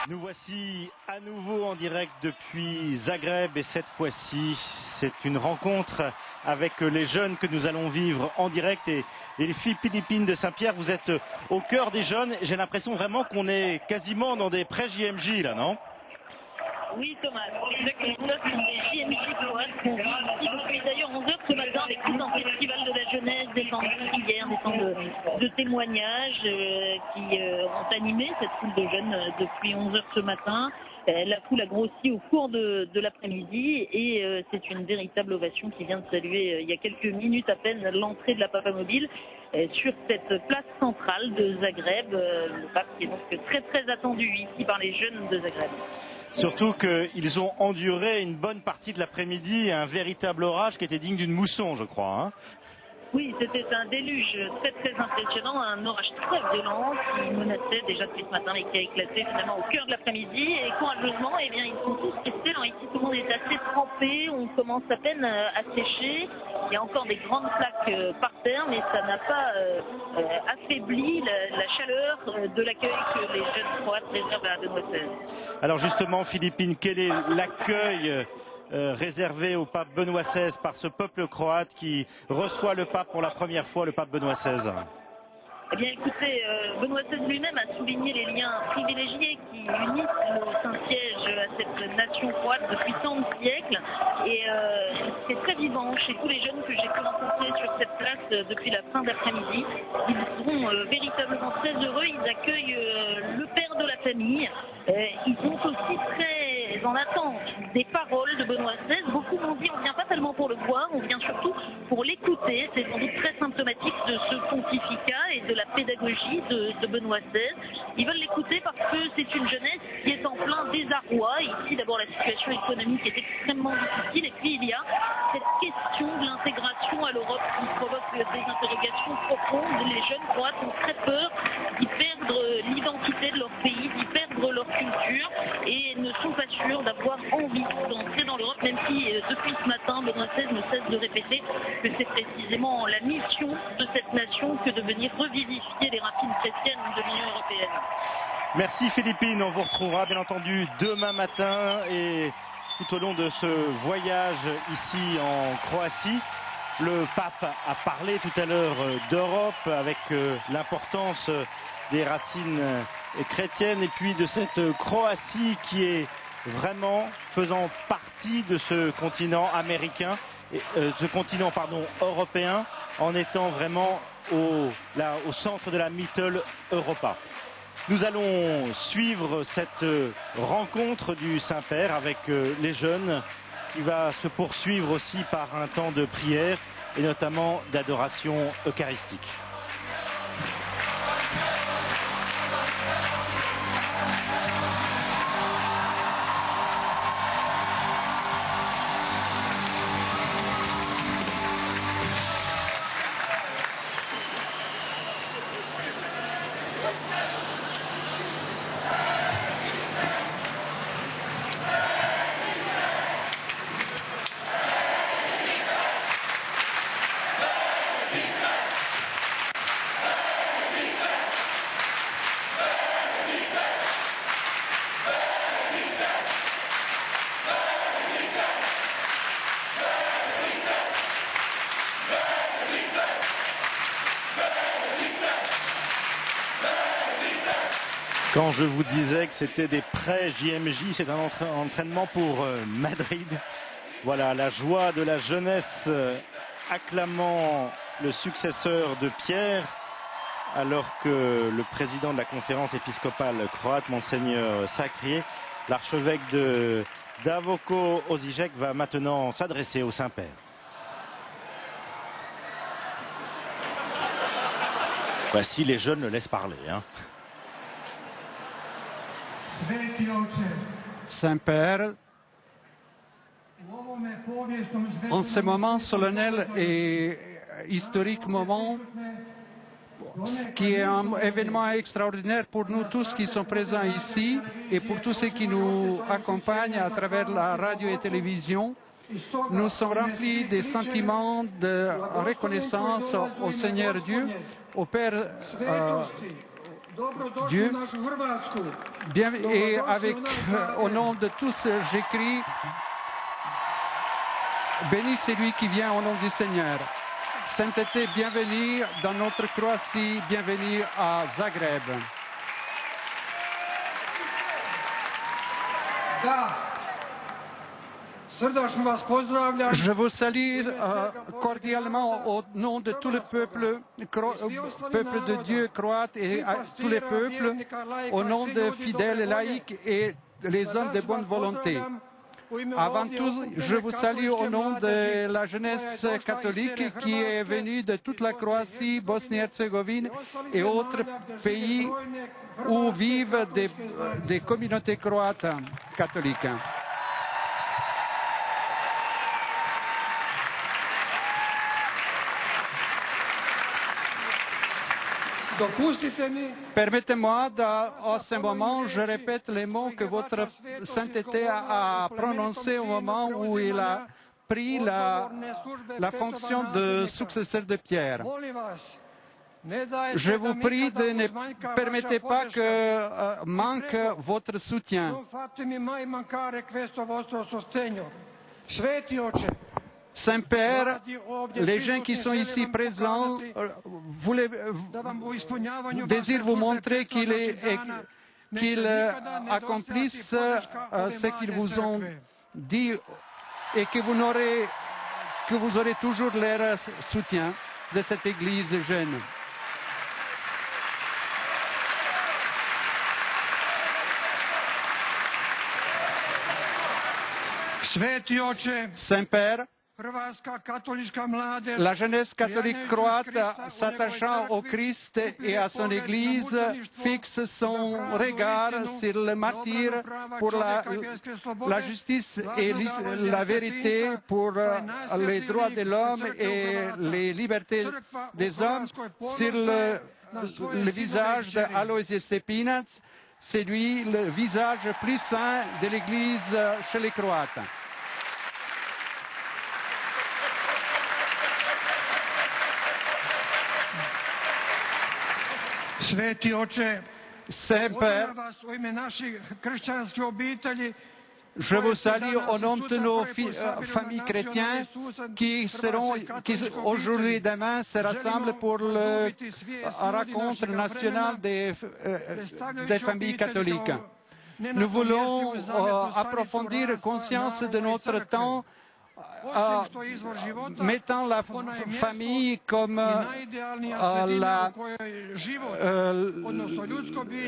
Nous voici à nouveau en direct depuis Zagreb et cette fois-ci, c'est une rencontre avec les jeunes que nous allons vivre en direct et les filles Philippines de Saint-Pierre, vous êtes au cœur des jeunes. J'ai l'impression vraiment qu'on est quasiment dans des pré-JMJ là, non? Oui Thomas, exactement, là ce sont des JMJ croates qu'on vit ici depuis d'ailleurs 11h ce matin avec tout un festival de la jeunesse, des temps de prière, des temps de témoignages qui ont animé cette foule de jeunes depuis 11h ce matin. La foule a grossi au cours de l'après-midi et c'est une véritable ovation qui vient de saluer il y a quelques minutes à peine l'entrée de la Papamobile sur cette place centrale de Zagreb, le pape qui est donc très très attendu ici par les jeunes de Zagreb. Surtout qu'ils ont enduré une bonne partie de l'après-midi, un véritable orage qui était digne d'une mousson, je crois. Hein. Oui, c'était un déluge très très impressionnant, un orage très violent qui menaçait déjà depuis ce matin et qui a éclaté finalement au cœur de l'après-midi. Et courageusement, eh bien, ils sont tous restés. Alors ici, tout le monde est assez trempé, on commence à peine à sécher. Il y a encore des grandes plaques par terre, mais ça n'a pas affaibli la chaleur de l'accueil que les jeunes croates réservent à Benoît XVI. Alors justement, Philippine, quel est l'accueil réservé au pape Benoît XVI par ce peuple croate qui reçoit le pape pour la première fois, le pape Benoît XVI? Eh bien écoutez, Benoît XVI lui-même a souligné les liens privilégiés qui unissent le Saint-Siège à cette nation croate depuis tant de siècles. Et c'est très vivant chez tous les jeunes que j'ai pu rencontrer sur cette place depuis la fin d'après-midi. Ils sont véritablement très heureux, ils accueillent le père de la famille. Ils sont aussi très en attente des paroles de Benoît XVI. Beaucoup m'ont dit on ne vient pas tellement pour le voir, on vient surtout pour l'écouter. C'est sans doute très symptomatique de ce pontificat et de la pédagogie de Benoît XVI. Ils veulent l'écouter parce que c'est une jeunesse qui est en plein désarroi. Ici, d'abord, la situation économique est extrêmement difficile. Et puis, il y a cette question de l'intégration à l'Europe qui provoque des interrogations profondes. Les jeunes croates ont très peur d'y perdre l'identité de leur pays, d'y perdre leur culture et ne sont pas sûrs d'avoir envie d'entrer dans l'Europe, même si depuis ce matin, Benoît XVI ne cesse de répéter que c'est précisément la mission de cette nation que de venir revivifier les racines chrétiennes de l'Union européenne. Merci Philippine, on vous retrouvera bien entendu demain matin et tout au long de ce voyage ici en Croatie. Le pape a parlé tout à l'heure d'Europe avec l'importance des racines chrétiennes et puis de cette Croatie qui est vraiment faisant partie de ce continent américain, ce continent européen, en étant vraiment au centre de la Mittel Europa. Nous allons suivre cette rencontre du Saint-Père avec les jeunes qui va se poursuivre aussi par un temps de prière et notamment d'adoration eucharistique. Quand je vous disais que c'était des pré-JMJ, c'est un entraînement pour Madrid. Voilà, la joie de la jeunesse acclamant le successeur de Pierre, alors que le président de la conférence épiscopale croate, Monseigneur Sacrier, l'archevêque de Davoko Osijek, va maintenant s'adresser au Saint-Père. Voici les jeunes le laissent parler. Hein. Saint-Père, en ce moment solennel et historique moment, qui est un événement extraordinaire pour nous tous qui sommes présents ici et pour tous ceux qui nous accompagnent à travers la radio et télévision, nous sommes remplis des sentiments de reconnaissance au Seigneur Dieu, au Père Dieu. Bien, et avec, au nom de tous, j'écris, béni celui qui vient au nom du Seigneur. Sainteté, bienvenue dans notre Croatie, bienvenue à Zagreb. Je vous salue cordialement au nom de tout le peuple de Dieu croate et à tous les peuples, au nom des fidèles laïcs et les hommes de bonne volonté. Avant tout, je vous salue au nom de la jeunesse catholique qui est venue de toute la Croatie, Bosnie-Herzégovine et autres pays où vivent des communautés croates catholiques. Permettez-moi, à ce moment, je répète les mots que votre sainteté a prononcés au moment où il a pris la fonction de successeur de Pierre. Je vous prie de ne permettez pas que manque votre soutien. Saint-Père, les gens qui sont ici présents désirent vous montrer qu'ils accomplissent ce qu'ils vous ont dit et que vous aurez toujours leur soutien de cette Église jeune. Saint-Père, la jeunesse catholique croate, s'attachant au Christ et à son Église, fixe son regard sur le martyr pour la justice et la vérité, pour les droits de l'homme et les libertés des hommes, sur le visage d'Alojzije Stepinac. C'est lui le visage plus saint de l'Église chez les Croates. Saint-Père, je vous salue au nom de nos familles chrétiennes qui aujourd'hui et demain se rassemblent pour la rencontre nationale des familles catholiques. Nous voulons approfondir la conscience de notre temps, mettant la famille comme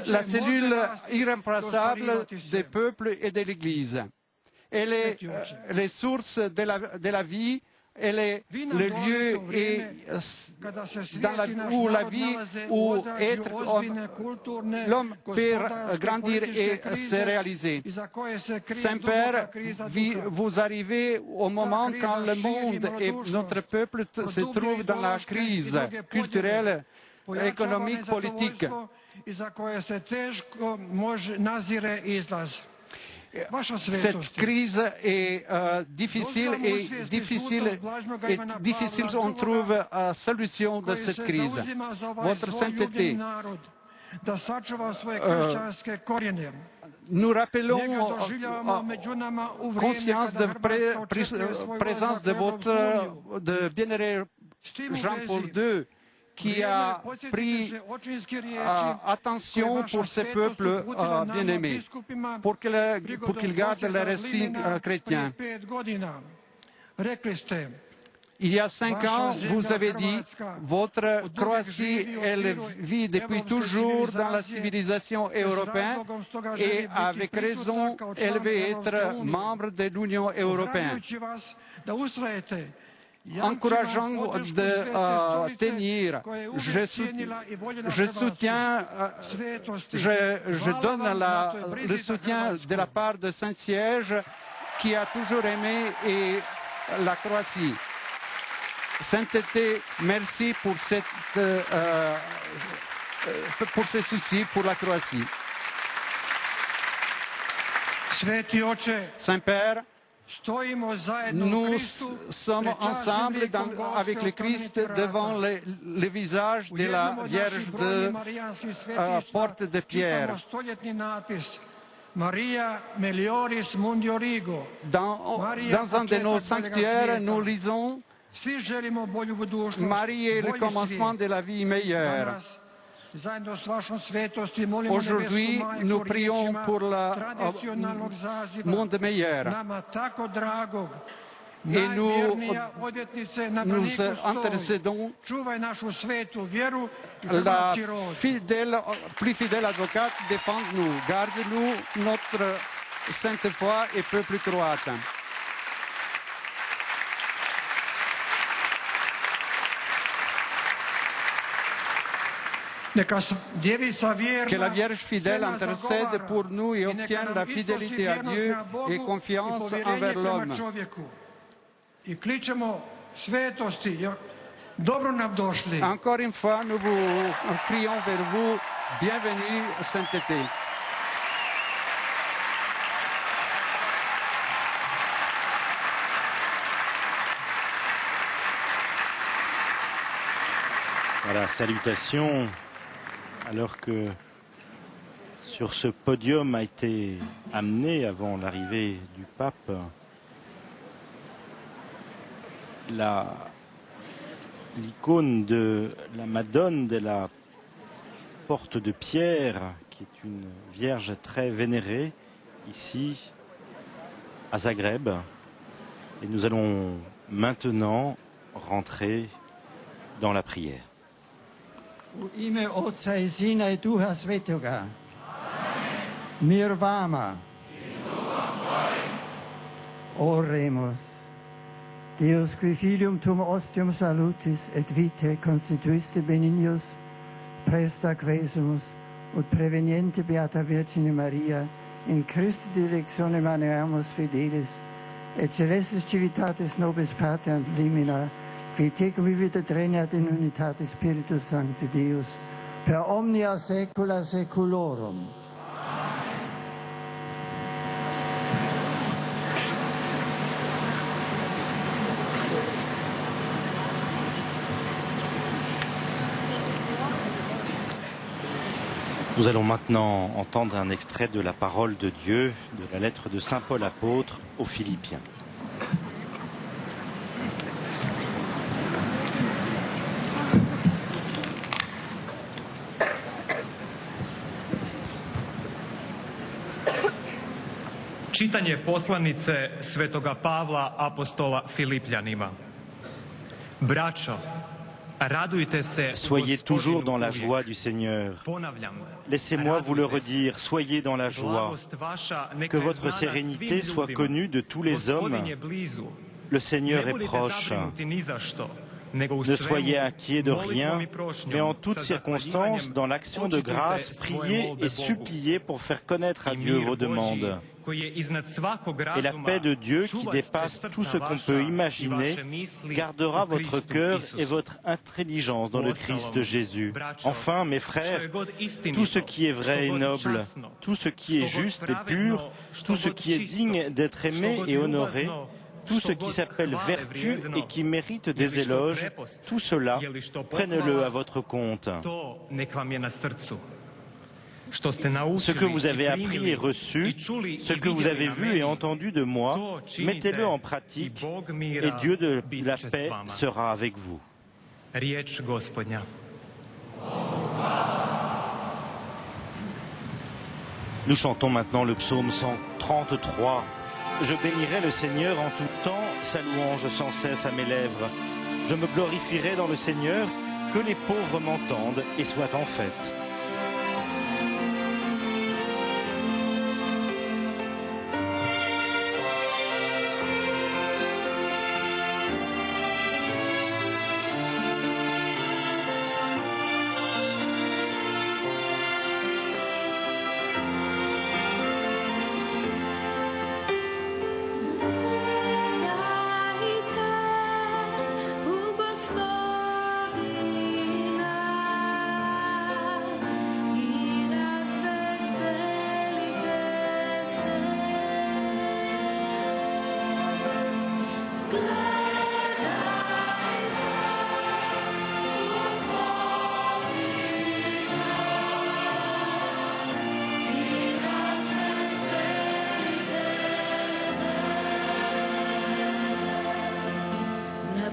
la cellule irremplaçable des peuples et de l'Église. Elle est les sources de la vie, elle est le lieu où la vie, où l'homme peut grandir et se réaliser. Saint-Père, vous arrivez au moment quand le monde et notre peuple se trouvent dans la crise culturelle, économique, politique. Cette crise est difficile et on trouve la solution de cette crise. Votre sainteté. Nous rappelons conscience de présence de votre bien-aimé Jean-Paul II, qui a pris attention pour ce peuple bien-aimé, pour qu'il garde le récit chrétien. Il y a 5 ans, vous avez dit, votre Croatie, elle vit depuis toujours dans la civilisation européenne et avec raison, elle veut être membre de l'Union européenne. Encourageant de tenir, je soutiens, je donne le soutien de la part de Saint-Siège qui a toujours aimé la Croatie. Sainteté, merci pour ce souci pour la Croatie. Saint-Père, Nous sommes ensemble avec le Christ devant le visage de la Vierge de Porte de Pierre. Dans un de nos sanctuaires, nous lisons Marie est le commencement de la vie meilleure. Aujourd'hui, nous prions pour le monde meilleur. Et nous intercédons la plus fidèle avocate, défende-nous, garde-nous notre sainte foi et peuple croate. Que la Vierge fidèle intercède pour nous et obtienne la fidélité à Dieu et confiance envers l'homme. Encore une fois, nous vous crions vers vous, bienvenue, sainteté. Voilà, salutations, alors que sur ce podium a été amené avant l'arrivée du pape l'icône de la Madone de la Porte de Pierre, qui est une vierge très vénérée ici à Zagreb. Et nous allons maintenant rentrer dans la prière. U ime Otca i Sina i Duha Svetoga. Mir vama. Oremus. Deus qui filium tum ostium salutis et vitae constituiste benignus, presta quesumus, ut preveniente beata Virgine Maria, in Christi directione maneamus fidelis, et celestis civitatis nobis pater and limina, qui tecum vivit et regnat in unitate Spiritus Sancti Deus, per omnia saecula saeculorum. Nous allons maintenant entendre un extrait de la parole de Dieu, de la lettre de Saint Paul apôtre aux Philippiens. Čitanje poslanice Svetoga Pavla apostola Filipljanima. Braćo, radujte se. Soyez toujours dans la joie du Seigneur. Laissez-moi vous le redire, soyez dans la joie. Que votre sérénité soit connue de tous les hommes. Le Seigneur est proche. Ne soyez inquiets de rien, mais en toutes circonstances, dans l'action de grâce, priez et suppliez pour faire connaître à Dieu vos demandes. Et la paix de Dieu, qui dépasse tout ce qu'on peut imaginer, gardera votre cœur et votre intelligence dans le Christ Jésus. Enfin, mes frères, tout ce qui est vrai et noble, tout ce qui est juste et pur, tout ce qui est digne d'être aimé et honoré, tout ce qui s'appelle vertu et qui mérite des éloges, tout cela, prenez-le à votre compte. Ce que vous avez appris et reçu, ce que vous avez vu et entendu de moi, mettez-le en pratique et Dieu de la paix sera avec vous. Nous chantons maintenant le psaume 133. Je bénirai le Seigneur en tout temps, sa louange sans cesse à mes lèvres. Je me glorifierai dans le Seigneur, que les pauvres m'entendent et soient en fête.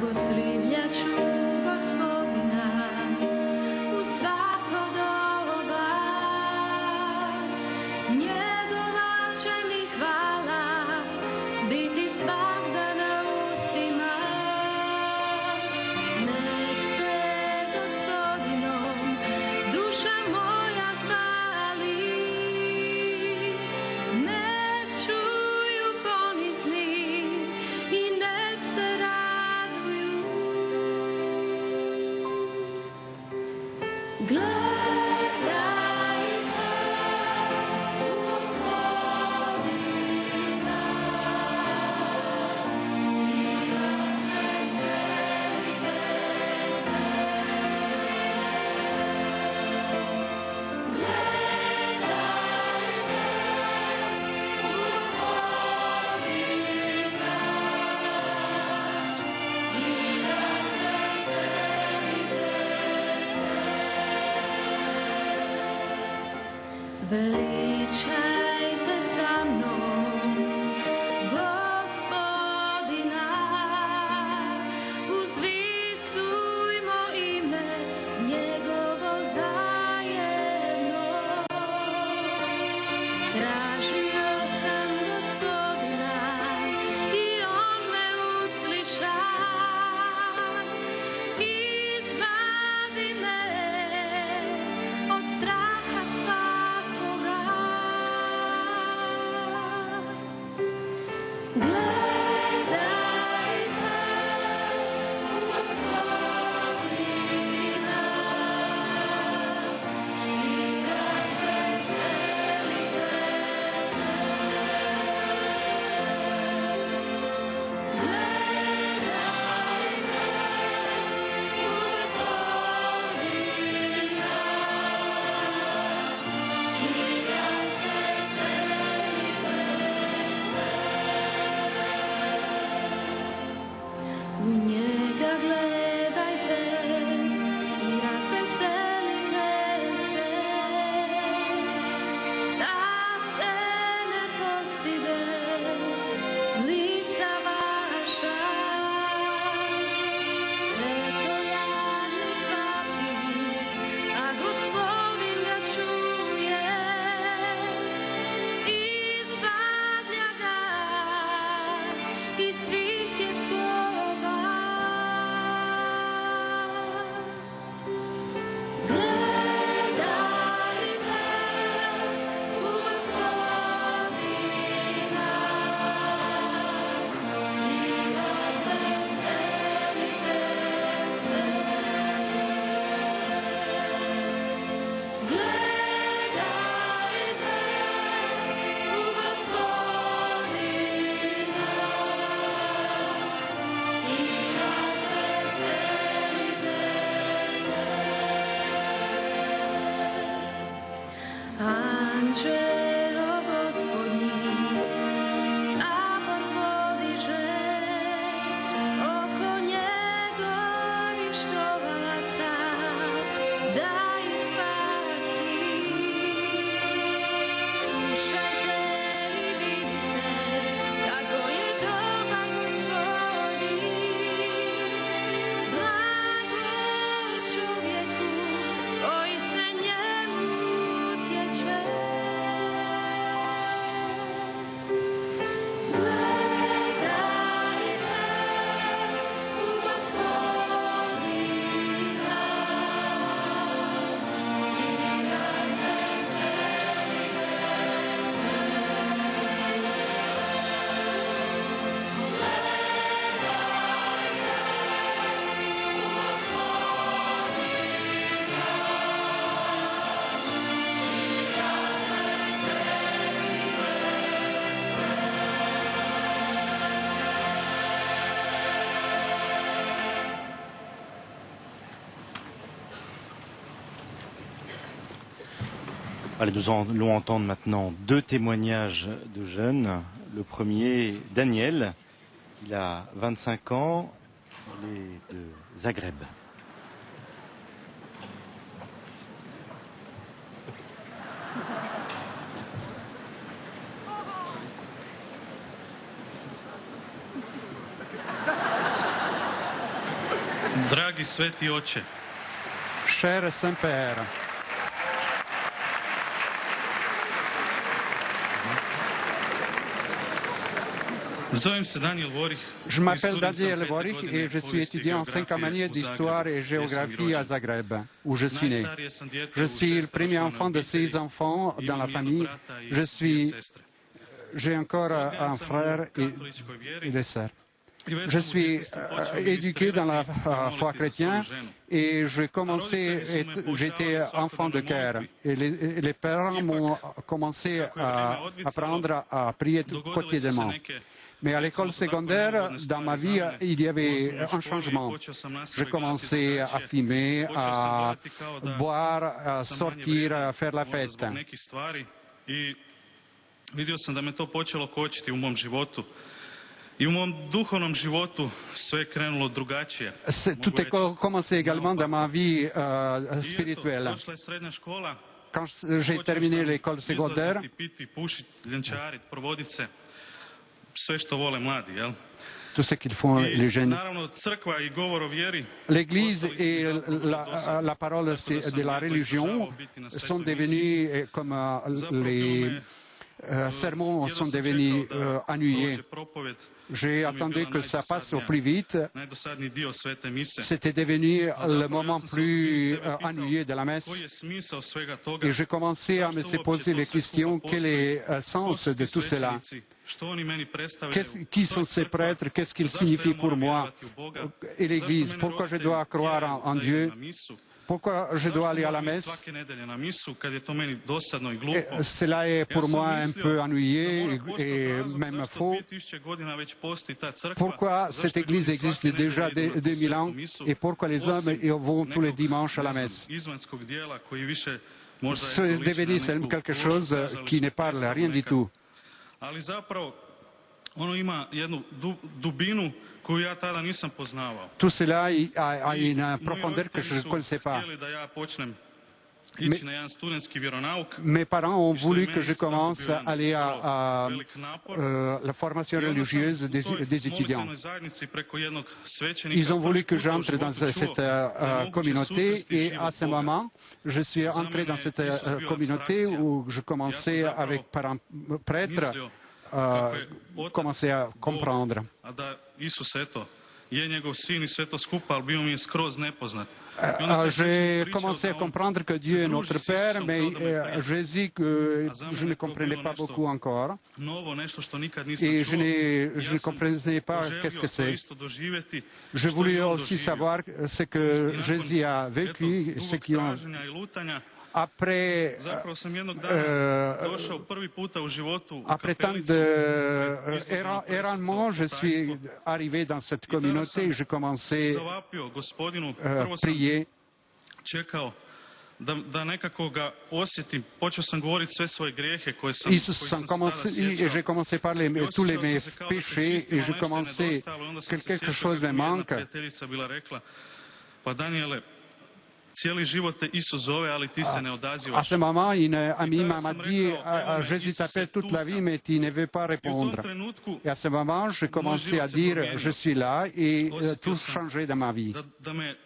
Blagoslivljaću Gospodina u svako doba, njegova će mi hvala biti svagda na ustima. Nek se Gospodinom duša moja hvali, nek čuju ponizni i nek se raduju. Gledajte u Gospodina i razveselite se. Gledajte u Gospodina i veličajte sa mnom Gospodina, uzvisujmo ime njegovo zajedno. Tražio sam Gospodina i on me usliša, izbavi me od straha svakoga. Gledajte u Gospodina i razveselite se. U njega gledajte i razveselite se, da se ne postide lica vaša. Eto ja ne shvatim, a Gospodin ga čuje, izbavlja ga iz svih tjeskova. Gledajte u Gospodina i razveselite se. Gledajte u Gospodina i razveselite se. Anđeo Gospodnji, napor podiže oko njegovih štovalaca, da ih spasi. Slušajte i vidite kako je dobar Gospodin, blago čovjeku koji se njemu utječe. Gledajte u Gospodina i Allez, nous allons entendre maintenant deux témoignages de jeunes. Le premier, Daniel, il a 25 ans, il est de Zagreb. Dragi sveti oče, Cher Saint-Père, zovem se Daniel Vorih. je m'appelle Daniel Vorich et je suis étudiant en 5e année d'histoire et géographie à Zagreb, où je suis né. Je suis le premier enfant de 6 enfants dans la famille. J'ai encore un frère et des sœurs. Je suis éduqué dans la foi chrétienne et j'étais enfant de cœur. Et les parents m'ont commencé à apprendre à prier quotidiennement. Mais à l'école secondaire, dans ma vie, il y avait un changement. Je commençais à fumer, à boire, à sortir, à faire la fête. Nekih stvari i vidio sam da me to počelo kočiti u mom životu. I u mom duhovnom životu sve je krenulo drugačije. Tout a commencé également dans ma vie spirituelle. Došla je srednja škola. Quand j'ai terminé l'école secondaire, Izlaziti, piti, pušiti, ljenčariti, provoditi se. Sve što vole mladi, jel? tout ce qu'ils font les I jeunes. naravno crkva i govor o vjeri L'Église et la parole de la religion sont devenus comme les sermons sont devenus ennuyés. J'ai attendu que ça passe au plus vite. najdosadniji dio svete mise. C'était devenu le moment plus ennuyé de la messe. Koji je smisao svega toga? Et j'ai commencé à me poser les questions, quel est le sens de tout cela? Što oni meni predstavljaju? Qui sont ces prêtres? Qu'est-ce qu'ils signifient pour moi? Et l'Église, pourquoi je dois croire en Dieu? Pourquoi je dois aller à la messe? Svake nedelje na misu kad je to meni dosadno i glupo. Cela est pour moi un peu ennuyé et même faux. 2000 godina već postoji ta crkva. Pourquoi cette église existe déjà 2000 ans et pourquoi les hommes vont tous les dimanches à la messe? Izvanjskog dijela koji više možda C'est devenu quelque chose qui ne parle rien du tout. Ali zapravo ono ima jednu dubinu koju ja tada nisam poznavao. Tout cela a une profondeur que je ne connaissais pas. Htjeli da ja počnem ići na jedan studentski vjeronauk. Mes parents ont voulu que je commence à aller à la formation religieuse des étudiants. Molitvenoj zajednici preko jednog svećenika. Ils ont voulu que j'entre dans cette communauté et à ce moment, je suis entré dans cette communauté où je commençais avec par un prêtre commencer à comprendre. A da Isus, eto, je njegov sin i sve to skupa, ali bio mi je skroz nepoznat. J'ai commencé à comprendre que Dieu est notre Père, mais Jésus, que je ne comprenais pas beaucoup encore. Novo, nešto što nikad nisam Et čuo. je ne comprenais pas qu'est-ce que Poželio to c'est. isto doživjeti. Je što voulais je on aussi doživio. savoir ce que I Jésus a nakon, vécu, eto, ce dugog qui ont... traženja i lutanja, Après, zapravo sam jednog dana došao prvi puta u životu u après tant kapelicu. d'errandement, je suis arrivé dans cette communauté et j'ai commencé Zavapio gospodinu, à prvo sam prier. čekao da nekako ga osjetim. Počeo sam govoriti sve svoje grijehe koje sam Et j'ai commencé à parler tous mes péchés et j'ai commencé quelque chose me manque. Prijateljica bila rekla, pa Daniele, cijeli život te Isus zove, ali ti se ne À odazivaš. ce moment, une amie m'a dit, Jésus t'appelle toute la vie, mais tu ne veux pas I u tom répondre. trenutku Et à ce moment, j'ai commencé à dire, je suis là et tout changeait dans ma vie. da me,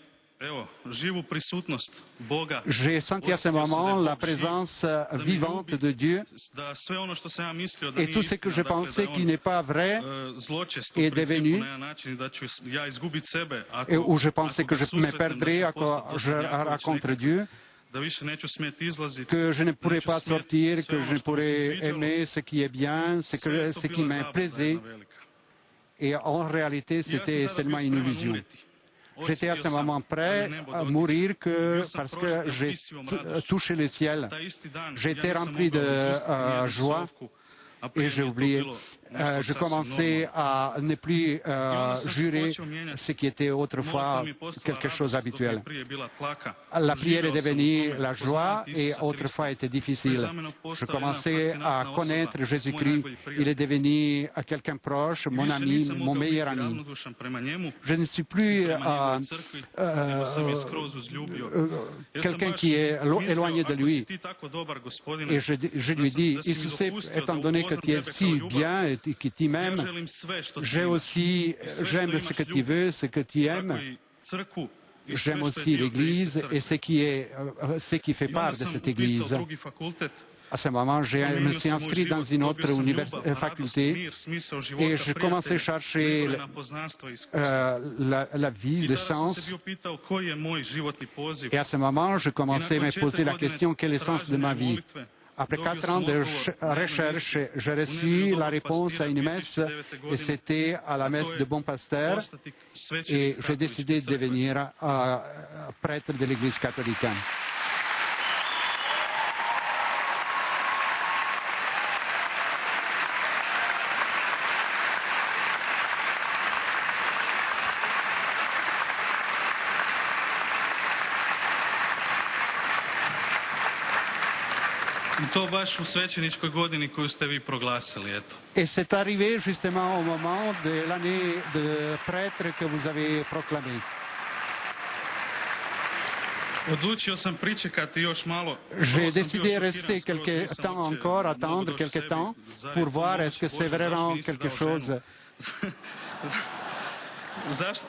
evo, živu prisutnost Boga, J'ai senti à ce moment la présence vivante de Dieu da sve ono što sam ja mislio da et nije tout ce que istina, je dakle, pensais da qui on, n'est pas vrai zločest u est principu devenu, na jedan način i da ću ja izgubiti sebe et où je ako pensais ga que je me susretnem, perdrais da à ću quoi postati je Gospodin Jaković rencontre nekakav, Dieu, da više neću smjeti izlaziti, que je ne pourrais neću pas smjeti sortir, sve que je ono ne što mi se pourrais sviđalo. aimer ce qui est bien, Sve je to ce qui bila me zabluda plaisait. jedna velika. Et en réalité, I ja sam c'était tada seulement bio une spreman illusion. umrijeti. J'étais à Osjetio ce sam moment da prêt me nebo à dotiče. mourir Bio sam parce que prožet j'ai opisivom radošću. touché le ciel. Taj isti dan J'étais ja nisam rempli de mogao izustiti nijednu joie psovku, a prije et j'ai mi je to oublié. bilo nešto Je sasvim commençais normalno. à ne plus sam se jurer počeo mijenjati. ce qui était autrefois Molitva mi je postala quelque chose radost, dok habituel. je prije bila tlaka. La prière est Uživao sam u devenue tome, la joie poznavati et Isusa autrefois Krista. était To je difficile. za mene Je postao jedna commençais à fascinantna connaître osoba, moj Jésus-Christ. najbolji Il prijatelj. est devenu quelqu'un proche, mon Više ami, nisam mon mogao meilleur biti ami. ravnodušan prema njemu, Je ne suis plus prema njegovoj crkvi, nego sam je skroz uzljubio. Jer sam quelqu'un baš qui est mislio, éloigné de ako lui. si ti tako dobar, gospodine, Et je lui dis, da si mi Isus, dopustio étant da donné que upoznam tu es tebe si kao ljubav, bien et que tu ja m'aimes, želim sve što ti j'ai imaš. aussi, I sve što j'aime imaš ce que tu ljubav. veux, ce que tu Tako aimes. i crkvu j'aime aussi l'Église et ce qui fait part de cette Église. À ce moment, je me suis inscrit dans une autre faculté et je commençais à chercher la vie, le sens. Et à ce moment, je commençais à me poser la question, quel est le sens de ma vie? Après 4 ans de recherche, j'ai reçu la réponse à une messe et c'était à la messe de Bon Pasteur et j'ai décidé de devenir prêtre de l'Église catholique. To baš u svećeničkoj godini koju ste vi proglasili, eto. Et c'est arrivé justement au moment de l'année de prêtre que vous avez proclamé. Odlučio sam pričekati još malo. J'ai décidé de rester quelque temps encore, attendre quelque temps pour voir est-ce que c'est vraiment quelque chose.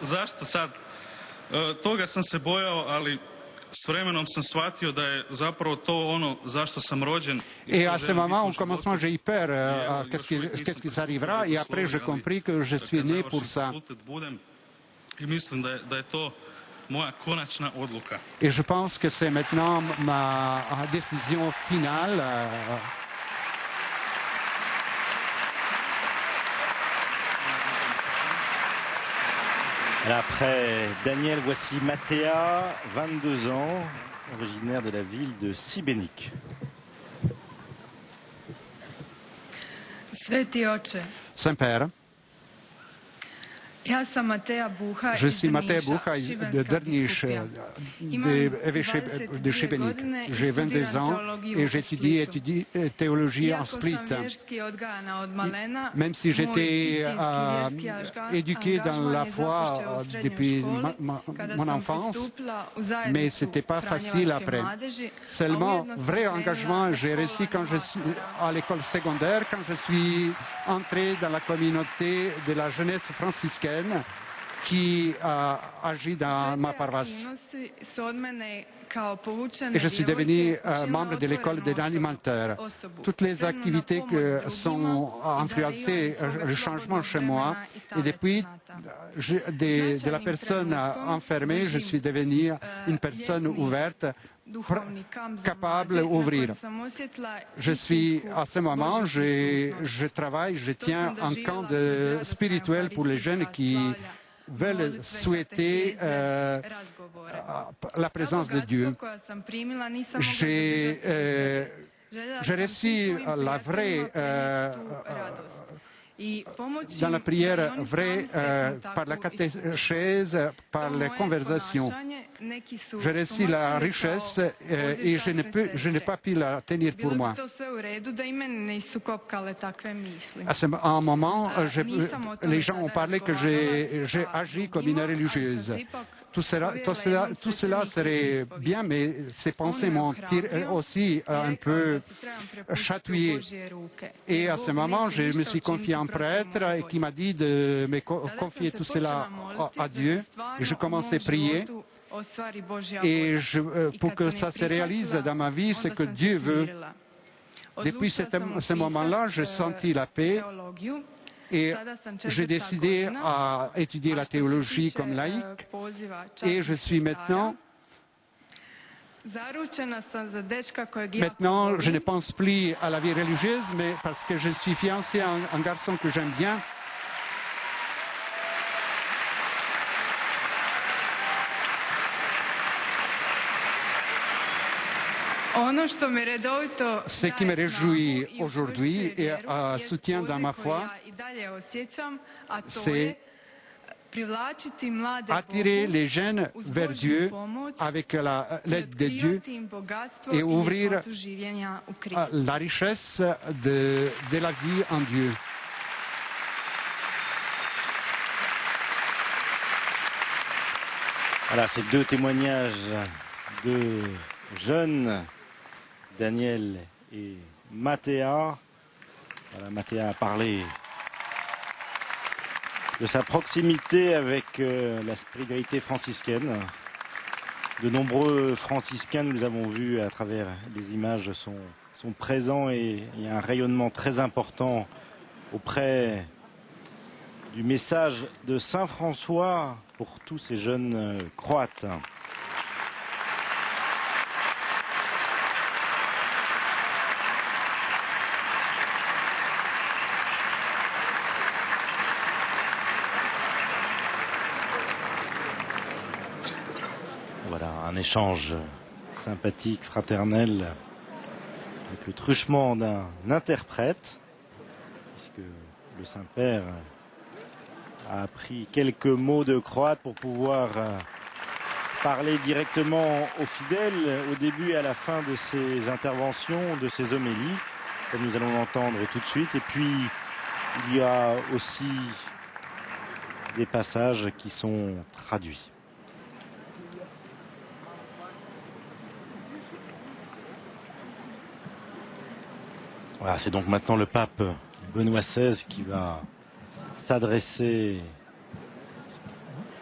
Zašto sad? Toga sam se bojao, ali s vremenom sam shvatio da je zapravo to ono zašto sam rođen. Et à ce moment, au commencement, j'ai eu peur, qu'est-ce qui s'arrivera, et après j'ai compris que je suis né pour ça. I mislim da je to moja konačna odluka. Et je pense que c'est maintenant ma décision finale. Après Daniel, voici Mattea, 22 ans, originaire de la ville de Šibenik. Sveti oče, Saint-Père, ja sam Mattea Buha je iz suis Mattea Drniša, Buha de Šibenska Drniš, biskupija. de Šibenik. J'ai 22 ans et j'étudie théologie en Split. Même si j'étais éduqué dans la foi depuis mon enfance, mais ce n'était pas facile après. Seulement, vrai engagement, j'ai reçu quand je suis à l'école secondaire, quand je suis entré dans la communauté de la jeunesse franciscaine qui agit dans ma paroisse. Et je suis devenu membre de l'école des alimentaires. Toutes les activités qui sont influencées le changement chez moi. Et depuis, de la personne enfermée, je suis devenu une personne ouverte, capable d'ouvrir. Je suis, à ce moment, je travaille, je tiens un camp spirituel pour les jeunes qui veulent souhaiter la présence de Dieu. J'ai reçu la vraie, dans la prière vraie, par la catéchèse, par les conversations. J'ai reçu la richesse et je n'ai pas pu la tenir pour moi. À un moment, les gens ont parlé que j'ai agi comme une religieuse. Tout cela serait bien, mais ces pensées m'ont aussi un peu chatouillé. Et à ce moment, je me suis confié à un prêtre qui m'a dit de me confier tout cela à Dieu. Et je commençais à prier. Et pour que ça se réalise dans ma vie, ce que Dieu veut. Depuis ce moment-là, j'ai senti la paix. Et j'ai décidé à étudier la théologie comme laïque. Et je suis maintenant, je ne pense plus à la vie religieuse, mais parce que je suis fiancé à un garçon que j'aime bien. Ce qui me réjouit aujourd'hui et soutient dans ma foi, c'est attirer les jeunes vers Dieu avec l'aide de Dieu et ouvrir la richesse de la vie en Dieu. Voilà, ces deux témoignages de jeunes, Daniel et Mattea. Voilà, Mattea a parlé de sa proximité avec la spiritualité franciscaine. De nombreux franciscains, nous avons vu à travers les images, sont présents et il y a un rayonnement très important auprès du message de Saint François pour tous ces jeunes Croates. Voilà, un échange sympathique, fraternel, avec le truchement d'un interprète, puisque le Saint-Père a appris quelques mots de croate pour pouvoir parler directement aux fidèles au début et à la fin de ses interventions, de ses homélies, comme nous allons l'entendre tout de suite. Et puis, il y a aussi des passages qui sont traduits. Voilà, c'est donc maintenant le pape Benoît XVI qui va s'adresser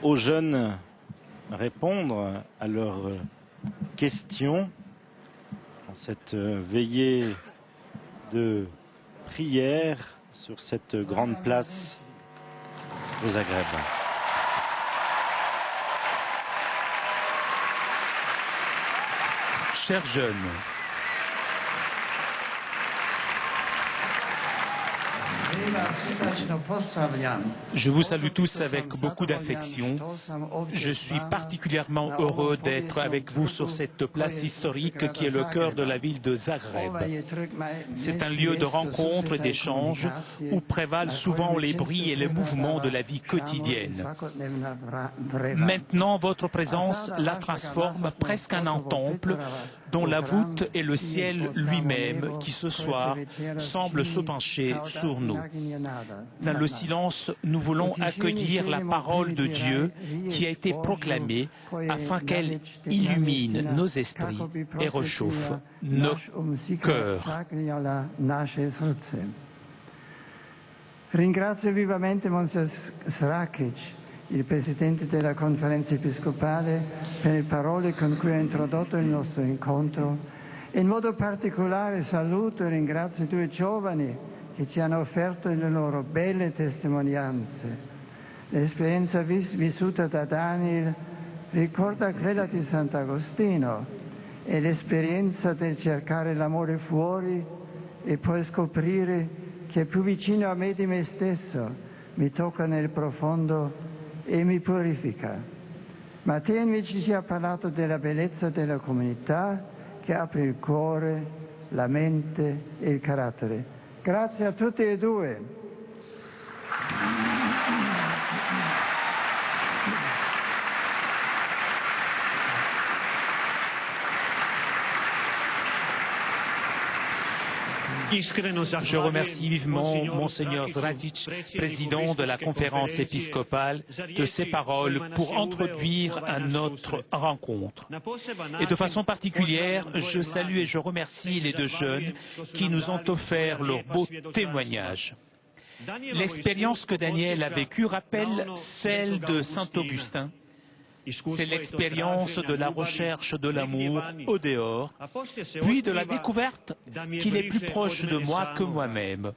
aux jeunes, répondre à leurs questions en cette veillée de prière sur cette grande place de Zagreb. Chers jeunes, je vous salue tous avec beaucoup d'affection. Je suis particulièrement heureux d'être avec vous sur cette place historique qui est le cœur de la ville de Zagreb. C'est un lieu de rencontre et d'échange où prévalent souvent les bruits et les mouvements de la vie quotidienne. Maintenant, votre présence la transforme presque en un temple dont la voûte est le ciel lui-même qui ce soir semble se pencher sur nous. Dans le silence, nous voulons accueillir la parole de Dieu qui a été proclamée afin qu'elle illumine nos esprits et réchauffe nos cœurs. Ringrazio vivamente Monsignor Srakic, il Presidente della Conferenza Episcopale, per le parole con cui ha introdotto il nostro incontro. In modo particolare saluto e ringrazio i due giovani che ci hanno offerto le loro belle testimonianze. L'esperienza vissuta da Daniel ricorda quella di Sant'Agostino e l'esperienza del cercare l'amore fuori e poi scoprire che è più vicino a me di me stesso, mi tocca nel profondo e mi purifica. Matteo invece ci ha parlato della bellezza della comunità che apre il cuore, la mente e il carattere. Grazie a tutti e due. Je remercie vivement Monseigneur Zrakic, président de la conférence épiscopale, de ses paroles pour introduire à notre rencontre. Et de façon particulière, je salue et je remercie les deux jeunes qui nous ont offert leur beau témoignage. L'expérience que Daniel a vécue rappelle celle de Saint Augustin. C'est l'expérience de la recherche de l'amour au dehors, puis de la découverte qu'il est plus proche de moi que moi-même,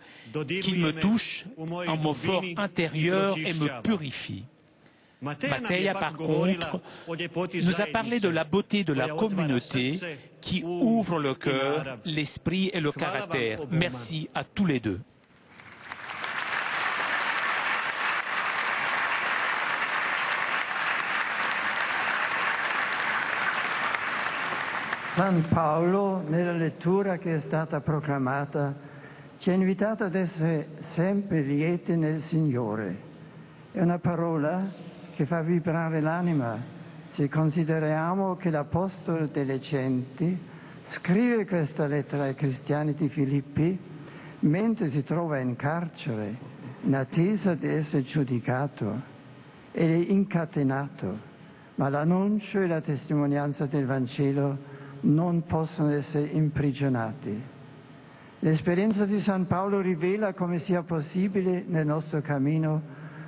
qu'il me touche en mon fort intérieur et me purifie. Matteo, par contre, nous a parlé de la beauté de la communauté qui ouvre le cœur, l'esprit et le caractère. Merci à tous les deux. San Paolo, nella lettura che è stata proclamata, ci ha invitato ad essere sempre lieti nel Signore. È una parola che fa vibrare l'anima se consideriamo che l'Apostolo delle Genti scrive questa lettera ai cristiani di Filippi mentre si trova in carcere, in attesa di essere giudicato ed è incatenato, ma l'annuncio e la testimonianza del Vangelo non possono essere imprigionati. L'esperienza di San Paolo rivela come sia possibile nel nostro cammino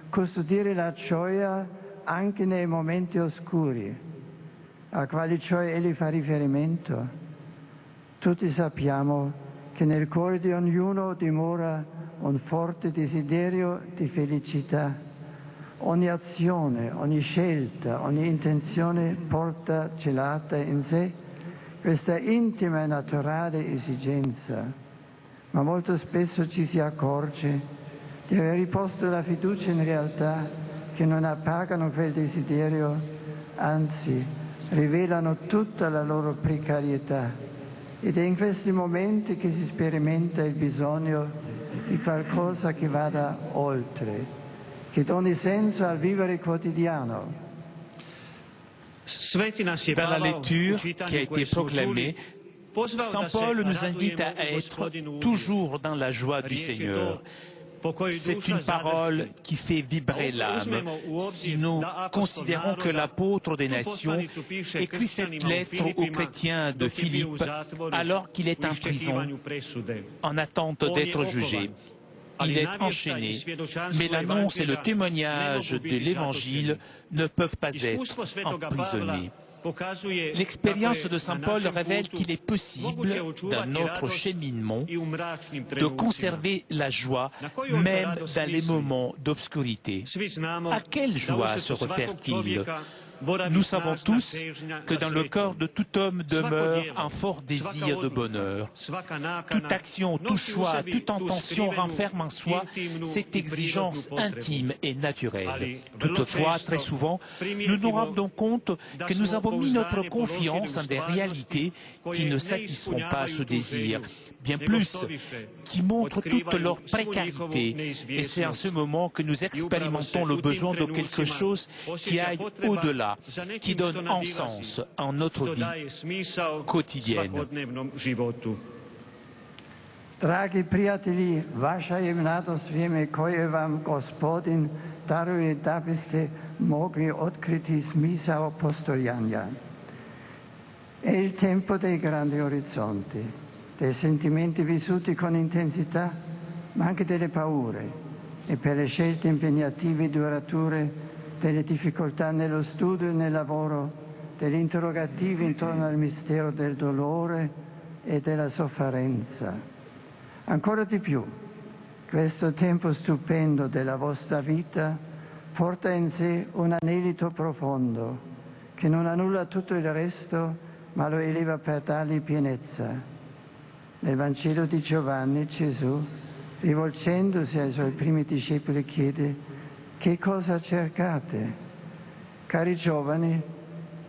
custodire la gioia anche nei momenti oscuri. a quali cioè egli fa riferimento. Tutti sappiamo che nel cuore di ognuno dimora un forte desiderio di felicità. Ogni azione, ogni scelta, ogni intenzione porta celata in sé questa intima e naturale esigenza, ma molto spesso ci si accorge di aver riposto la fiducia in realtà che non appagano quel desiderio, anzi rivelano tutta la loro precarietà. Ed è in questi momenti che si sperimenta il bisogno di qualcosa che vada oltre, che doni senso al vivere quotidiano. Dans la lecture qui a été proclamée, Saint Paul nous invite à être toujours dans la joie du Seigneur. C'est une parole qui fait vibrer l'âme. Si nous considérons que l'apôtre des nations écrit cette lettre aux chrétiens de Philippe alors qu'il est en prison, en attente d'être jugé, il est enchaîné, mais l'annonce et le témoignage de l'Évangile ne peuvent pas être emprisonnés. L'expérience de Saint Paul révèle qu'il est possible, dans notre cheminement, de conserver la joie, même dans les moments d'obscurité. À quelle joie se réfère-t-il ? Nous savons tous que dans le cœur de tout homme demeure un fort désir de bonheur. Toute action, tout choix, toute intention renferme en soi cette exigence intime et naturelle. Toutefois, très souvent, nous nous rendons compte que nous avons mis notre confiance en des réalités qui ne satisfont pas ce désir, bien plus, qui montrent toute leur précarité. Et c'est en ce moment que nous expérimentons le besoin de quelque chose qui aille au-delà, qui donne un sens à notre vie quotidienne. Dragi prijatelji, vaša je mladost vrijeme koje vam Gospodin daruje da biste mogli otkriti smisao postojanja. È il tempo dei grandi orizzonti, dei sentimenti vissuti con intensità, ma anche delle paure, e per le scelte impegnative e durature, delle difficoltà nello studio e nel lavoro, degli interrogativi intorno al mistero del dolore e della sofferenza. Ancora di più, questo tempo stupendo della vostra vita porta in sé un anelito profondo che non annulla tutto il resto, ma lo eleva per dargli pienezza. Nel Vangelo di Giovanni Gesù, rivolgendosi ai suoi primi discepoli, chiede: che cosa cercate? Cari giovani,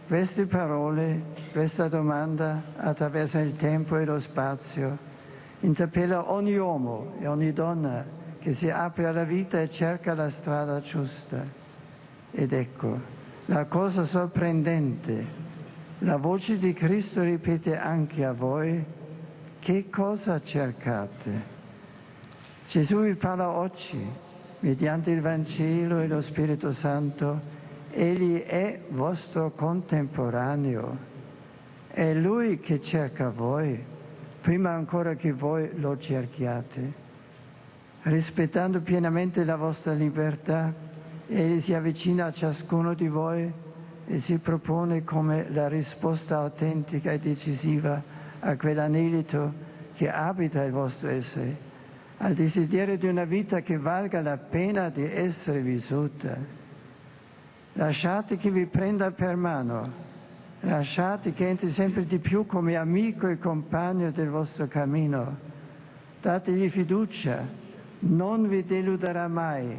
queste parole, questa domanda attraverso il tempo e lo spazio interpella ogni uomo e ogni donna che si apre alla vita e cerca la strada giusta. Ed ecco, la cosa sorprendente, la voce di Cristo ripete anche a voi: che cosa cercate? Gesù vi parla oggi mediante il Vangelo e lo Spirito Santo. Egli è vostro contemporaneo. È Lui che cerca voi, prima ancora che voi lo cerchiate. Rispettando pienamente la vostra libertà, Egli si avvicina a ciascuno di voi e si propone come la risposta autentica e decisiva a quell'anelito che abita il vostro essere, al desiderio di una vita che valga la pena di essere vissuta. Lasciate che vi prenda per mano, lasciate che entri sempre di più come amico e compagno del vostro cammino. Dategli fiducia, non vi deluderà mai.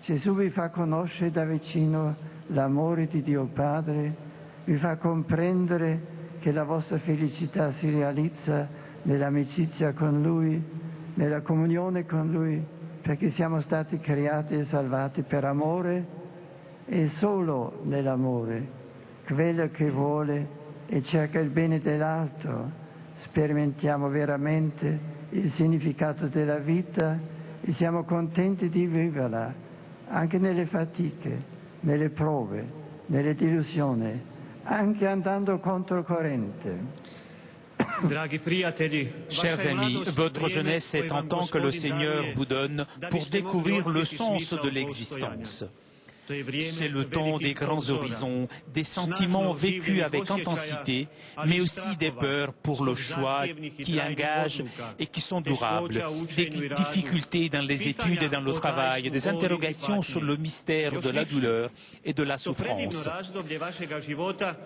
Gesù vi fa conoscere da vicino l'amore di Dio Padre, vi fa comprendere che la vostra felicità si realizza nell'amicizia con Lui, nella comunione con Lui, perché siamo stati creati e salvati per amore e solo nell'amore. Quello che vuole e cerca il bene dell'altro, sperimentiamo veramente il significato della vita e siamo contenti di viverla, anche nelle fatiche, nelle prove, nelle delusioni, anche andando controcorrente. Chers amis, votre jeunesse est un temps que le Seigneur vous donne pour découvrir le sens de l'existence. C'est le temps des grands horizons, des sentiments vécus avec intensité, mais aussi des peurs pour le choix qui engagent et qui sont durables, des difficultés dans les études et dans le travail, des interrogations sur le mystère de la douleur et de la souffrance.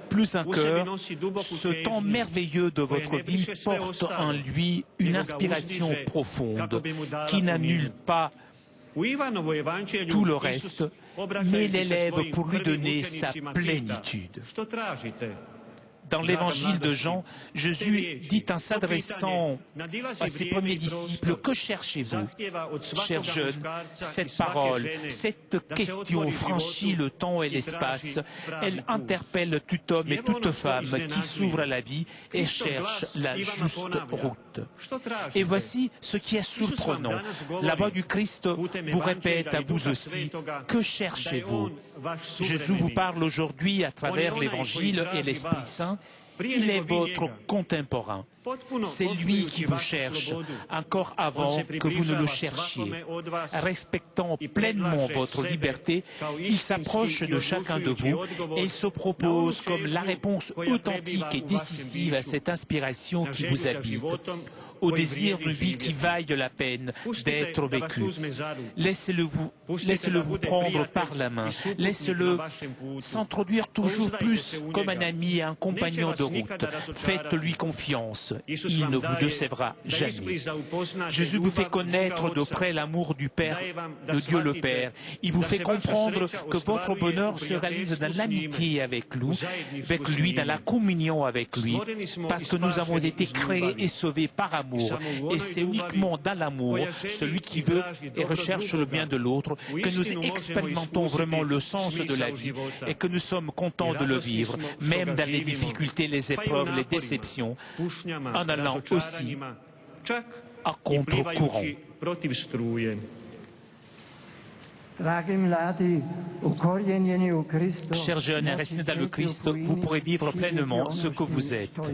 Plus encore, ce temps merveilleux de votre vie porte en lui une inspiration profonde qui n'annule pas tout le reste, mais l'élève pour lui donner sa plénitude. Dans l'évangile de Jean, Jésus dit en s'adressant à ses premiers disciples, « Que cherchez-vous » Chers jeunes, cette parole, cette question franchit le temps et l'espace. Elle interpelle tout homme et toute femme qui s'ouvre à la vie et cherche la juste route. Et voici ce qui est surprenant. La voix du Christ vous répète à vous aussi, « Que cherchez-vous » Jésus vous parle aujourd'hui à travers l'Évangile et l'Esprit Saint. Il est votre contemporain. C'est lui qui vous cherche, encore avant que vous ne le cherchiez. Respectant pleinement votre liberté, il s'approche de chacun de vous et il se propose comme la réponse authentique et décisive à cette inspiration qui vous habite, au désir d'une vie qui vaille la peine d'être vécue. Laissez-le vous prendre par la main. Laissez-le s'introduire toujours plus comme un ami et un compagnon de route. Faites-lui confiance. Il ne vous décevra jamais. Jésus vous fait connaître de près l'amour du Père, de Dieu le Père. Il vous fait comprendre que votre bonheur se réalise dans l'amitié avec lui, dans la communion avec lui, parce que nous avons été créés et sauvés par amour. Et c'est uniquement dans l'amour, celui qui veut et recherche le bien de l'autre, que nous expérimentons vraiment le sens de la vie et que nous sommes contents de le vivre, même dans les difficultés, les épreuves, les déceptions, en allant aussi à contre-courant. Chers jeunes, restés dans le Christ, vous pourrez vivre pleinement ce que vous êtes.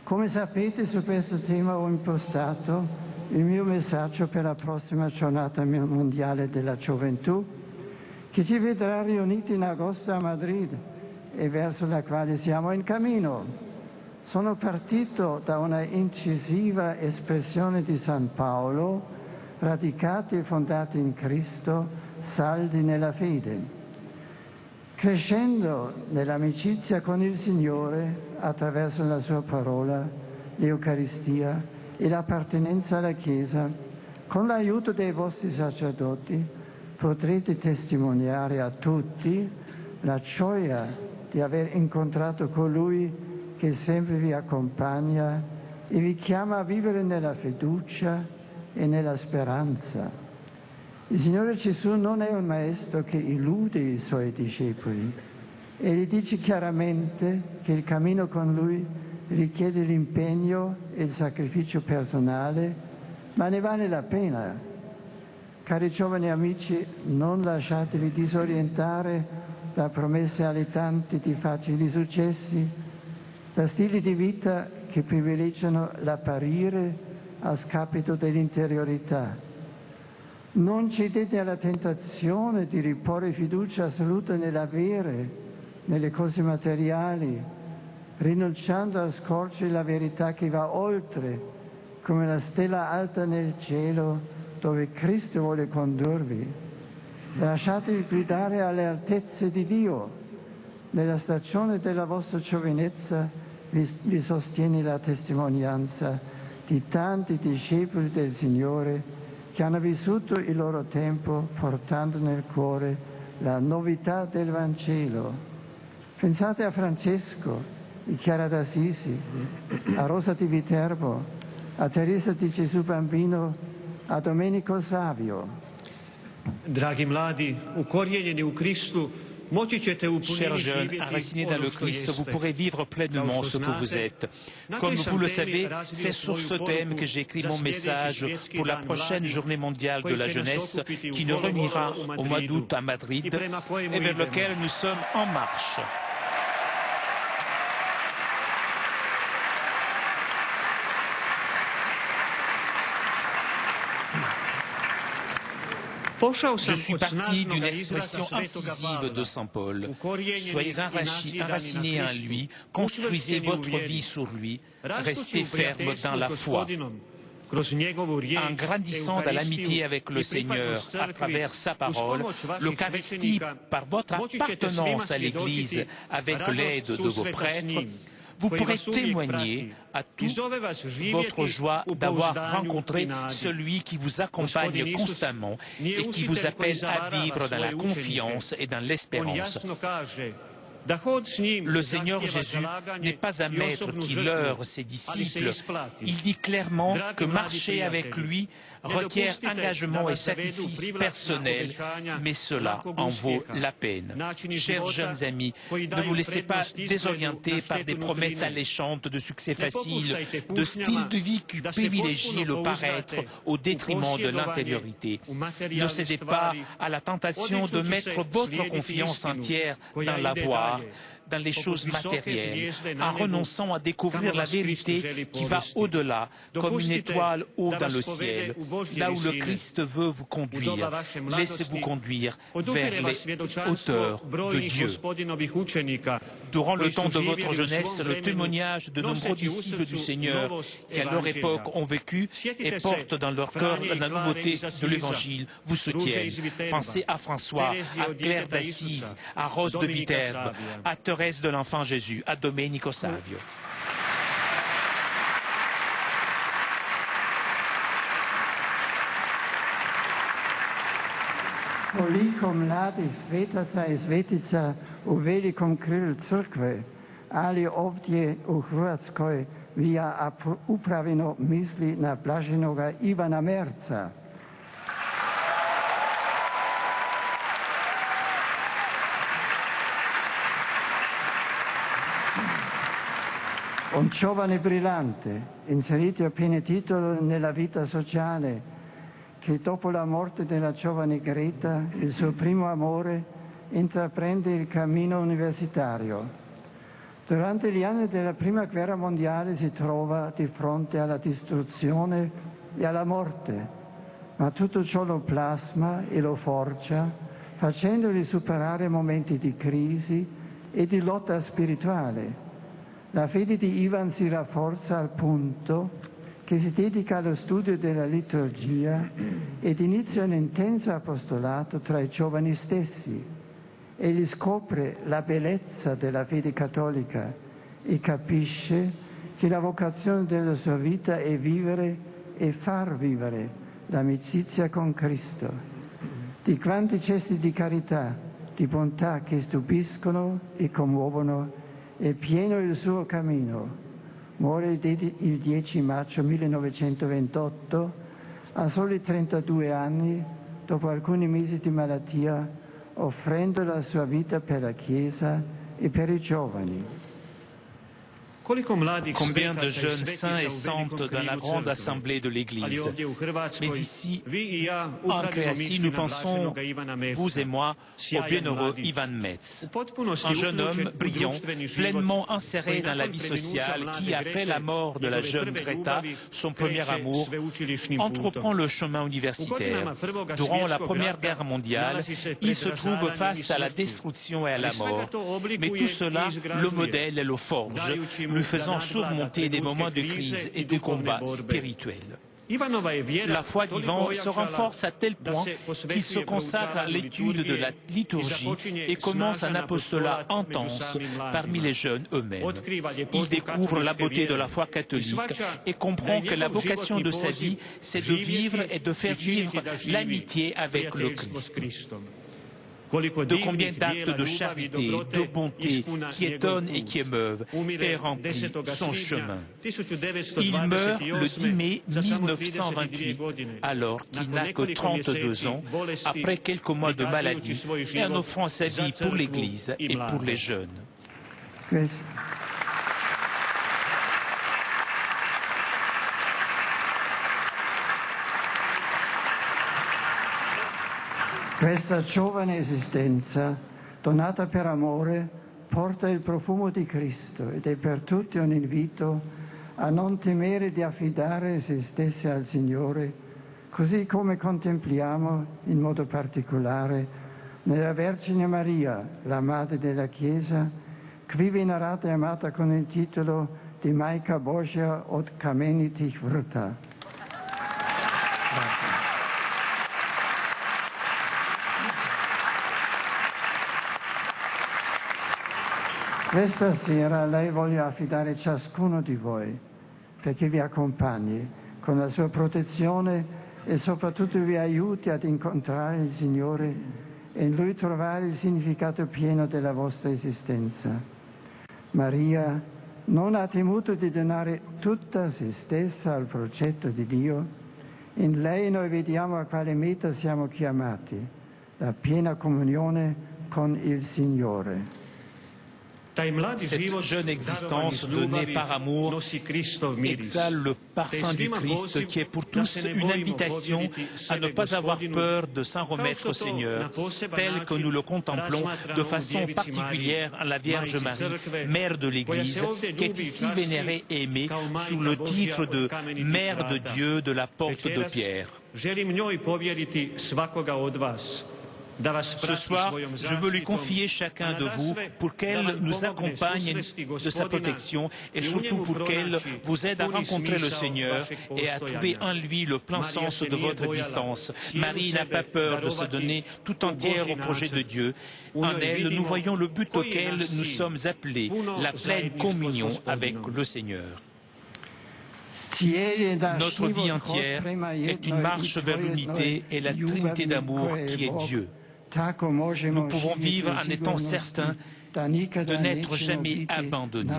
Come sapete, su questo tema ho impostato il mio messaggio per la prossima giornata mondiale della gioventù, che ci vedrà riuniti in agosto a Madrid e verso la quale siamo in cammino. Sono partito da una incisiva espressione di San Paolo, radicati e fondati in Cristo, saldi nella fede. Crescendo nell'amicizia con il Signore attraverso la sua parola, l'Eucaristia e l'appartenenza alla Chiesa, con l'aiuto dei vostri sacerdoti potrete testimoniare a tutti la gioia di aver incontrato colui che sempre vi accompagna e vi chiama a vivere nella fiducia e nella speranza. Il Signore Gesù non è un maestro che illude i suoi discepoli e gli dice chiaramente che il cammino con Lui richiede l'impegno e il sacrificio personale, ma ne vale la pena. Cari giovani amici, non lasciatevi disorientare da promesse alitanti di facili successi, da stili di vita che privilegiano l'apparire a scapito dell'interiorità. Non cedete alla tentazione di riporre fiducia assoluta nell'avere, nelle cose materiali, rinunciando a scorgere la verità che va oltre, come la stella alta nel cielo dove Cristo vuole condurvi. Lasciatevi guidare alle altezze di Dio. Nella stagione della vostra giovinezza vi sostiene la testimonianza di tanti discepoli del Signore che hanno vissuto il loro tempo portando nel cuore la novità del Vangelo. Pensate a Francesco, a Chiara d'Assisi, a Rosa di Viterbo, a Teresa di Gesù Bambino, a Domenico Savio. Dragi mladi, ukorijenjeni u Kristu, Chers jeunes, enracinés dans le Christ, vous pourrez vivre pleinement ce que vous êtes. Comme vous le savez, c'est sur ce thème que j'ai écrit mon message pour la prochaine journée mondiale de la jeunesse qui nous réunira au mois d'août à Madrid et vers lequel nous sommes en marche. Je suis parti d'une expression incisive de Saint Paul. Soyez enracinés en lui, construisez votre vie sur lui, restez fermes dans la foi. En grandissant dans l'amitié avec le Seigneur à travers sa parole, l'Eucharistie, par votre appartenance à l'Église avec l'aide de vos prêtres, vous pourrez témoigner à toute votre joie d'avoir rencontré celui qui vous accompagne constamment et qui vous appelle à vivre dans la confiance et dans l'espérance. Le Seigneur Jésus n'est pas un maître qui leurre ses disciples. Il dit clairement que marcher avec lui requiert engagement et sacrifice personnel, mais cela en vaut la peine. Chers jeunes amis, ne vous laissez pas désorienter par des promesses alléchantes de succès facile, de style de vie qui privilégie le paraître au détriment de l'intériorité. Ne cédez pas à la tentation de mettre votre confiance entière dans l'avoir, dans les choses matérielles, en renonçant à découvrir la vérité qui va au-delà, comme une étoile haut dans le ciel, là où le Christ veut vous conduire. Laissez-vous conduire vers les hauteurs de Dieu. Durant le temps de votre jeunesse, le témoignage de nombreux disciples du Seigneur qui à leur époque ont vécu et portent dans leur cœur la nouveauté de l'Évangile vous soutiennent. Pensez à François, à Claire d'Assise, à Rose de Viterbe, à Thérèse de l'Enfant Jésus, à Domenico Savio. Koliko mladih svetaca i svetica u velikom krilu crkve, ali ovdje u Hrvatskoj vija upravino misli na blaženoga Ivana Merca. Un giovane brillante, inserito a pieno titolo nella vita sociale, che dopo la morte della giovane Greta, il suo primo amore, intraprende il cammino universitario. Durante gli anni della Prima Guerra Mondiale si trova di fronte alla distruzione e alla morte, ma tutto ciò lo plasma e lo forgia, facendogli superare momenti di crisi e di lotta spirituale. La fede di Ivan si rafforza al punto che si dedica allo studio della liturgia ed inizia un intenso apostolato tra i giovani stessi. Egli scopre la bellezza della fede cattolica e capisce che la vocazione della sua vita è vivere e far vivere l'amicizia con Cristo. Di quanti gesti di carità, di bontà che stupiscono e commuovono è pieno il suo cammino. Muore il 10 maggio 1928, a soli 32 anni, dopo alcuni mesi di malattia, offrendo la sua vita per la Chiesa e per i giovani. Combien de jeunes saints et saintes dans la grande assemblée de l'Église. Mais ici, en Créatie, nous pensons, vous et moi, au bienheureux Ivan Metz. Un jeune homme brillant, pleinement inséré dans la vie sociale, qui, après la mort de la jeune Greta, son premier amour, entreprend le chemin universitaire. Durant la Première Guerre mondiale, il se trouve face à la destruction et à la mort. Mais tout cela le modèle et le forge, lui faisant surmonter des moments de crise et de combats spirituels. La foi d'Ivan se renforce à tel point qu'il se consacre à l'étude de la liturgie et commence un apostolat intense parmi les jeunes eux-mêmes. Il découvre la beauté de la foi catholique et comprend que la vocation de sa vie, c'est de vivre et de faire vivre l'amitié avec le Christ. De combien d'actes de charité, de bonté qui étonnent et qui émeuvent est rempli son chemin. Il meurt le 10 mai 1928, alors qu'il n'a que 32 ans, après quelques mois de maladie, et en offrant sa vie pour l'Église et pour les jeunes. Questa giovane esistenza, donata per amore, porta il profumo di Cristo ed è per tutti un invito a non temere di affidare se stessi al Signore, così come contempliamo in modo particolare nella Vergine Maria, la Madre della Chiesa, qui venerata e amata con il titolo di Majka Božja od kamenitih vrta. Questa sera a lei voglio affidare ciascuno di voi perché vi accompagni con la sua protezione e soprattutto vi aiuti ad incontrare il Signore e in Lui trovare il significato pieno della vostra esistenza. Maria non ha temuto di donare tutta se stessa al progetto di Dio. In lei noi vediamo a quale meta siamo chiamati, la piena comunione con il Signore. Cette jeune existence donnée par amour exhale le parfum du Christ qui est pour tous une invitation à ne pas avoir peur de s'en remettre au Seigneur, tel que nous le contemplons de façon particulière à la Vierge Marie, Mère de l'Église, qui est ici vénérée et aimée sous le titre de Mère de Dieu de la Porte de Pierre. Ce soir, je veux lui confier chacun de vous pour qu'elle nous accompagne de sa protection et surtout pour qu'elle vous aide à rencontrer le Seigneur et à trouver en lui le plein sens de votre existence. Marie n'a pas peur de se donner tout entière au projet de Dieu. En elle, nous voyons le but auquel nous sommes appelés, la pleine communion avec le Seigneur. Notre vie entière est une marche vers l'unité et la Trinité d'amour qui est Dieu. Nous pouvons vivre en étant certains de n'être jamais abandonnés.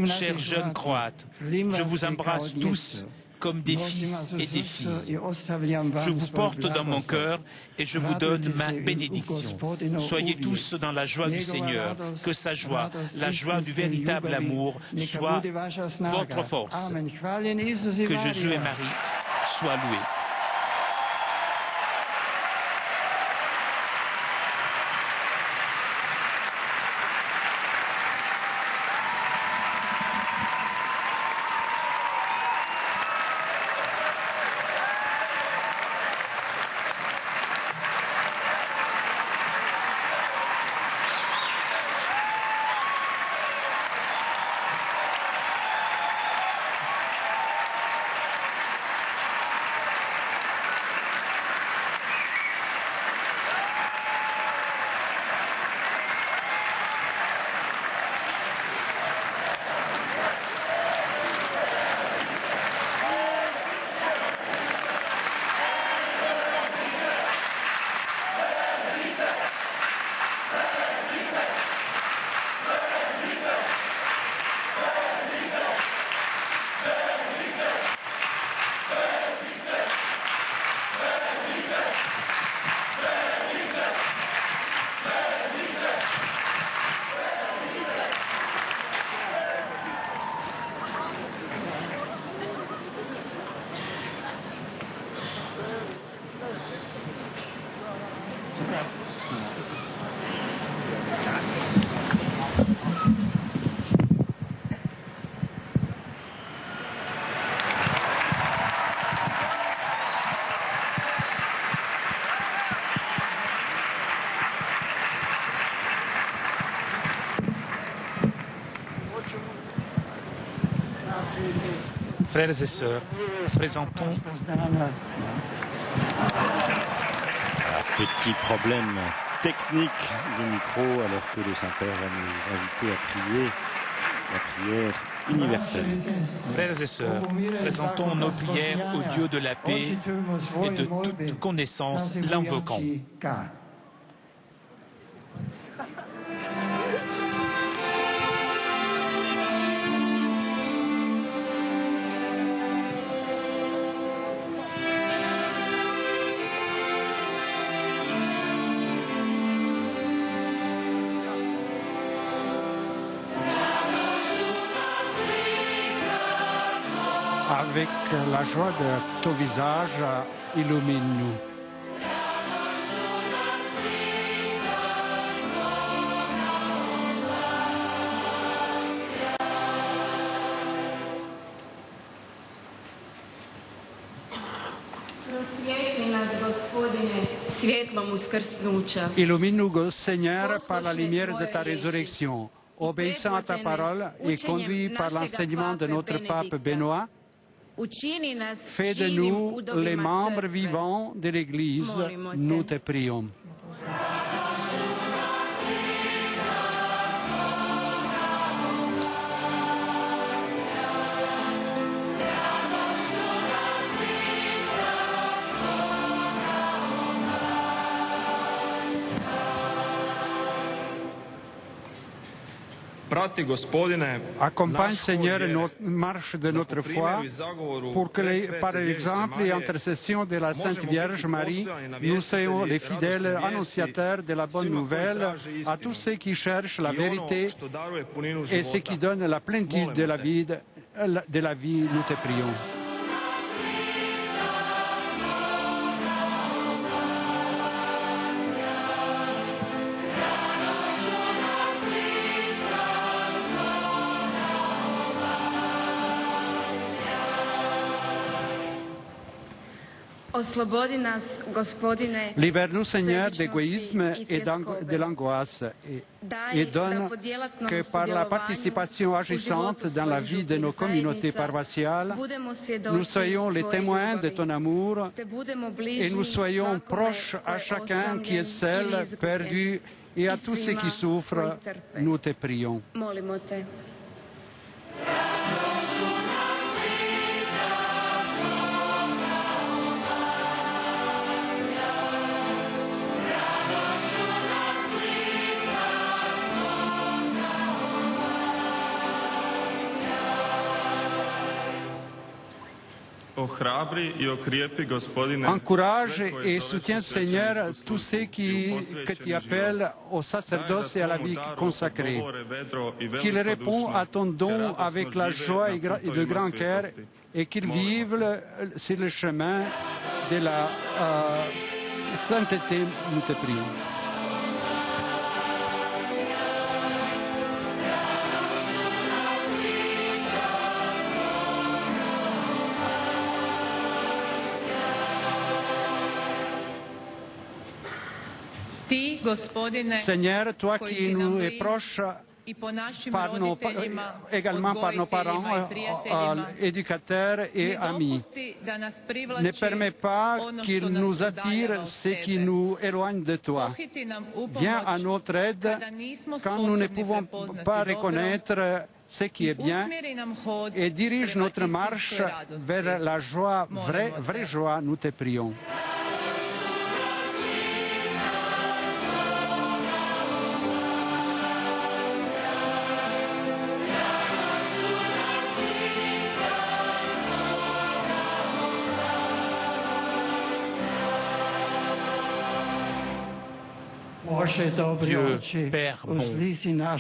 Chers jeunes Croates, je vous embrasse tous comme des fils et des filles. Je vous porte dans mon cœur et je vous donne ma bénédiction. Soyez tous dans la joie du Seigneur, que sa joie, la joie du véritable amour, soit votre force. Que Jésus et Marie soient loués. Frères et sœurs, présentons... Petit problème technique du micro alors que le Saint-Père va nous inviter à prier la prière universelle. Frères et sœurs, présentons nos prières au Dieu de la paix et de toute connaissance, l'invoquant. Avec la joie de ton visage, illumine-nous. Illumine-nous, Seigneur, par la lumière de ta résurrection. Obéissant à ta parole et conduit par l'enseignement de notre pape Benoît, fais de nous les membres vivants de l'Église, nous te prions. Accompagne, Seigneur, notre marche de notre foi pour que, par l'exemple et intercession de la Sainte Vierge Marie, nous soyons les fidèles annonciateurs de la bonne nouvelle à tous ceux qui cherchent la vérité et ceux qui donnent la plénitude de la vie, nous te prions. Libère-nous, Seigneur, d'égoïsme et de l'angoisse et donne que par la participation agissante dans la vie de nos communautés paroissiales, nous soyons les témoins de ton amour et nous soyons proches à chacun qui est seul, perdu et à tous ceux qui souffrent, nous te prions. Encourage et soutiens, Seigneur, tous ceux que tu appelles au sacerdoce et à la vie consacrée. Qu'ils répondent à ton don avec la joie et de grand cœur et qu'ils vivent sur le chemin de la sainteté, nous te prions. Seigneur, toi qui nous es proche également par nos parents, éducateurs et amis, ne permets pas qu'ils nous attirent ce qui nous éloigne de toi. Viens à notre aide quand nous ne pouvons pas reconnaître ce qui est bien et dirige notre marche vers la joie, vraie joie, nous te prions. Dieu, Père bon,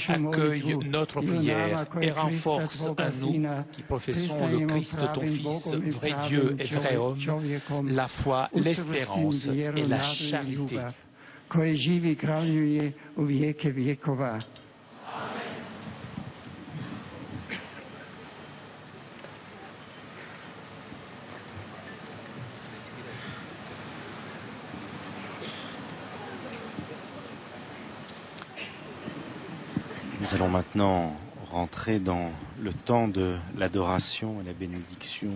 accueille notre prière et renforce à nous qui professons le Christ, ton Fils, vrai Dieu et vrai homme, la foi, l'espérance et la charité. Nous allons maintenant rentrer dans le temps de l'adoration et la bénédiction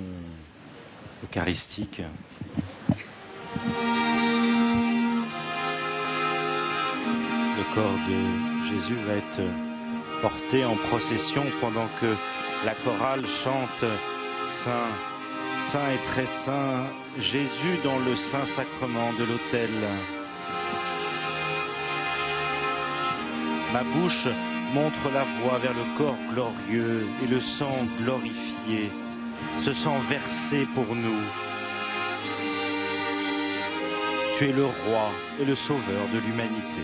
eucharistique. Le corps de Jésus va être porté en procession pendant que la chorale chante « Saint, Saint et très Saint, Jésus dans le Saint Sacrement de l'autel ». Ma bouche montre la voie vers le corps glorieux et le sang glorifié, ce sang versé pour nous. Tu es le roi et le sauveur de l'humanité.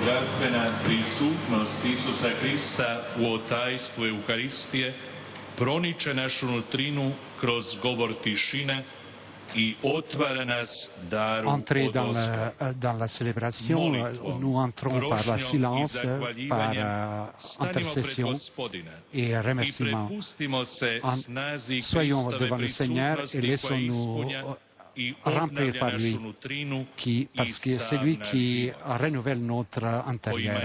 Zdravstvena prisutnost Isusa Krista u otajstvu Euharistije proniče našu nutrinu kroz govor tišine i otvara nas daru Entrer od dans la célébration, nous entrons par la silence, par intercession et remerciement. Soyons devant le Seigneur et laissons-nous remplir par lui, parce que c'est lui qui renouvelle notre intérieur.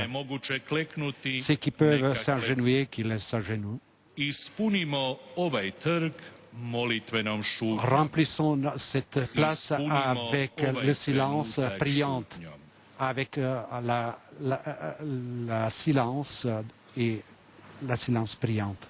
Ceux qui peuvent s'agenouiller, qu'ils s'agenouillent. Remplissons cette place avec le silence priant, avec la silence et la silence priante.